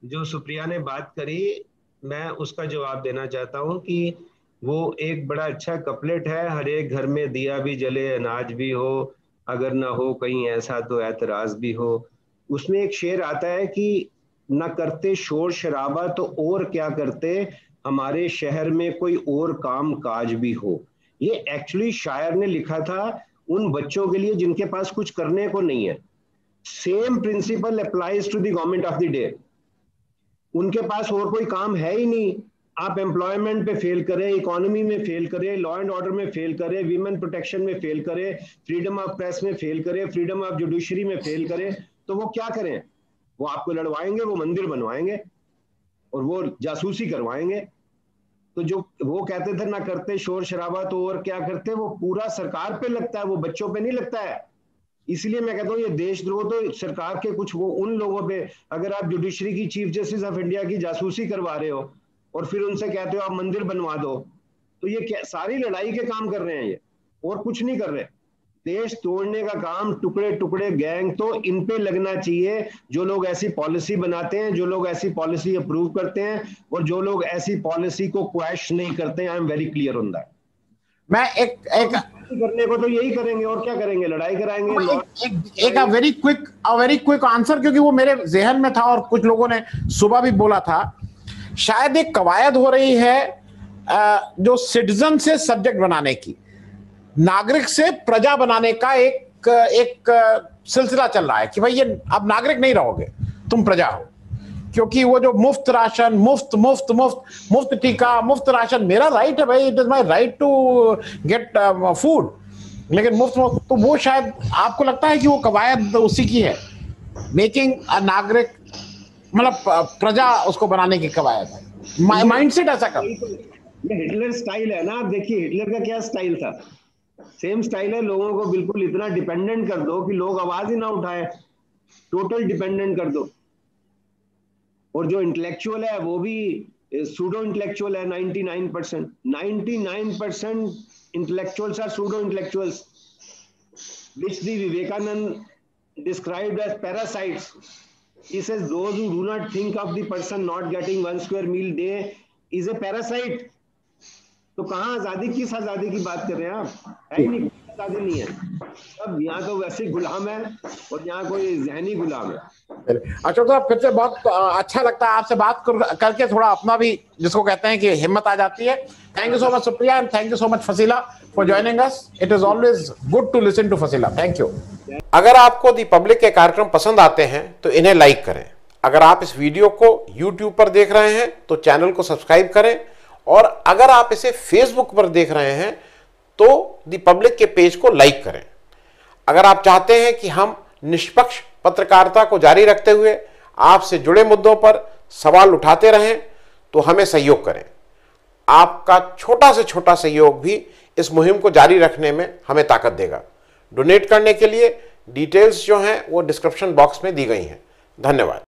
जो सुप्रिया ने बात करी, मैं उसका जवाब देना चाहता हूं कि वो एक बड़ा अच्छा कपलेट है, हर एक घर में दिया भी जले अनाज भी हो, अगर ना हो कहीं ऐसा तो एतराज भी हो। उसमें एक शेर आता है कि ना करते शोर शराबा तो और क्या करते, हमारे शहर में कोई और काम काज भी हो। ये एक्चुअली शायर ने लिखा था उन बच्चों के लिए जिनके पास कुछ करने को नहीं है। Same principle applies to the government of the day. उनके पास और कोई काम है ही नहीं, आप एम्प्लॉयमेंट पे फेल करें, इकोनॉमी में फेल करें, लॉ एंड ऑर्डर में फेल करें, वीमेन प्रोटेक्शन में फेल करें, फ्रीडम ऑफ प्रेस में फेल करें, फ्रीडम ऑफ जुडिशरी में फेल करें, तो वो क्या करें? वो आपको लड़वाएंगे, वो मंदिर बनवाएंगे और वो जासूसी करवाएंगे। तो जो वो कहते थे ना करते शोर शराबा तो और क्या करते, वो पूरा सरकार पे लगता है, वो बच्चों पे नहीं लगता है। इसलिए मैं कहता हूँ ये देशद्रोह तो सरकार के कुछ वो उन लोगों पे, अगर आप जुडिशरी की चीफ जस्टिस ऑफ इंडिया की जासूसी करवा रहे हो और फिर उनसे कहते हो आप मंदिर बनवा दो, तो ये सारी लड़ाई के काम कर रहे हैं ये, और कुछ नहीं कर रहे। देश तोड़ने का काम टुकड़े टुकड़े गैंग तो इन पे लगना चाहिए, जो लोग ऐसी पॉलिसी बनाते हैं, जो लोग ऐसी पॉलिसी अप्रूव करते हैं और जो लोग ऐसी पॉलिसी को क्वेश नहीं करते हैं। आई am very clear on that. मैं एक करने को तो यही करेंगे और क्या करेंगे, लड़ाई कराएंगे। एक वेरी क्विक आंसर, क्योंकि वो मेरे जहन में था और कुछ लोगों ने सुबह भी बोला था। शायद एक कवायद हो रही है जो सिटीजन से सब्जेक्ट बनाने की, नागरिक से प्रजा बनाने का एक सिलसिला चल रहा है कि भाई ये अब नागरिक नहीं रहोगे, तुम प्रजा हो। क्योंकि वो जो मुफ्त राशन, मुफ्त टीका, मुफ्त राशन मेरा राइट है भाई, it is my right to get food, लेकिन मुफ्त, तो वो शायद आपको लगता है कि वो कवायद उसी की है, मेकिंग अ नागरिक, मतलब प्रजा उसको बनाने की कवायद है, माइंडसेट ऐसा कर। ये हिटलर स्टाइल है ना, आप देखिए हिटलर का क्या स्टाइल था, सेम स्टाइल है। लोगों को बिल्कुल इतना डिपेंडेंट कर दो कि लोग आवाज ही ना उठाए, टोटल डिपेंडेंट कर दो। और जो इंटेलेक्चुअल है वो भी सूडो इंटेलेक्चुअल है। 99% intellectuals are pseudo intellectuals, which the Vivekanand described as parasites. He says those who do not think of the person not getting 1 square meal day is a parasite. तो कहाँ आजादी, किस आजादी की बात कर रहे हैं आप? है ही नहीं, आजादी नहीं है। अब यहाँ तो वैसे गुलाम है और यहाँ कोई जहनी गुलाम है। अशोक साहब, फिर से बहुत अच्छा लगता है आपसे बात करके, थोड़ा अपना भी जिसको कहते हैं कि हिम्मत आ जाती है। Thank you so much Supriya, and thank you so much Faseela for joining us. It is always good to listen to Faseela. Thank you. अगर आपको दी पब्लिक के कार्यक्रम पसंद आते हैं तो इन्हें लाइक करें। अगर आप इस वीडियो को यूट्यूब पर देख रहे हैं तो चैनल को सब्सक्राइब करें, और अगर आप इसे फेसबुक पर देख रहे हैं तो दी पब्लिक के पेज को लाइक करें। अगर आप चाहते हैं कि हम निष्पक्ष पत्रकारिता को जारी रखते हुए आपसे जुड़े मुद्दों पर सवाल उठाते रहें तो हमें सहयोग करें। आपका छोटा से छोटा सहयोग भी इस मुहिम को जारी रखने में हमें ताकत देगा। डोनेट करने के लिए डिटेल्स जो हैं वो डिस्क्रिप्शन बॉक्स में दी गई हैं। धन्यवाद।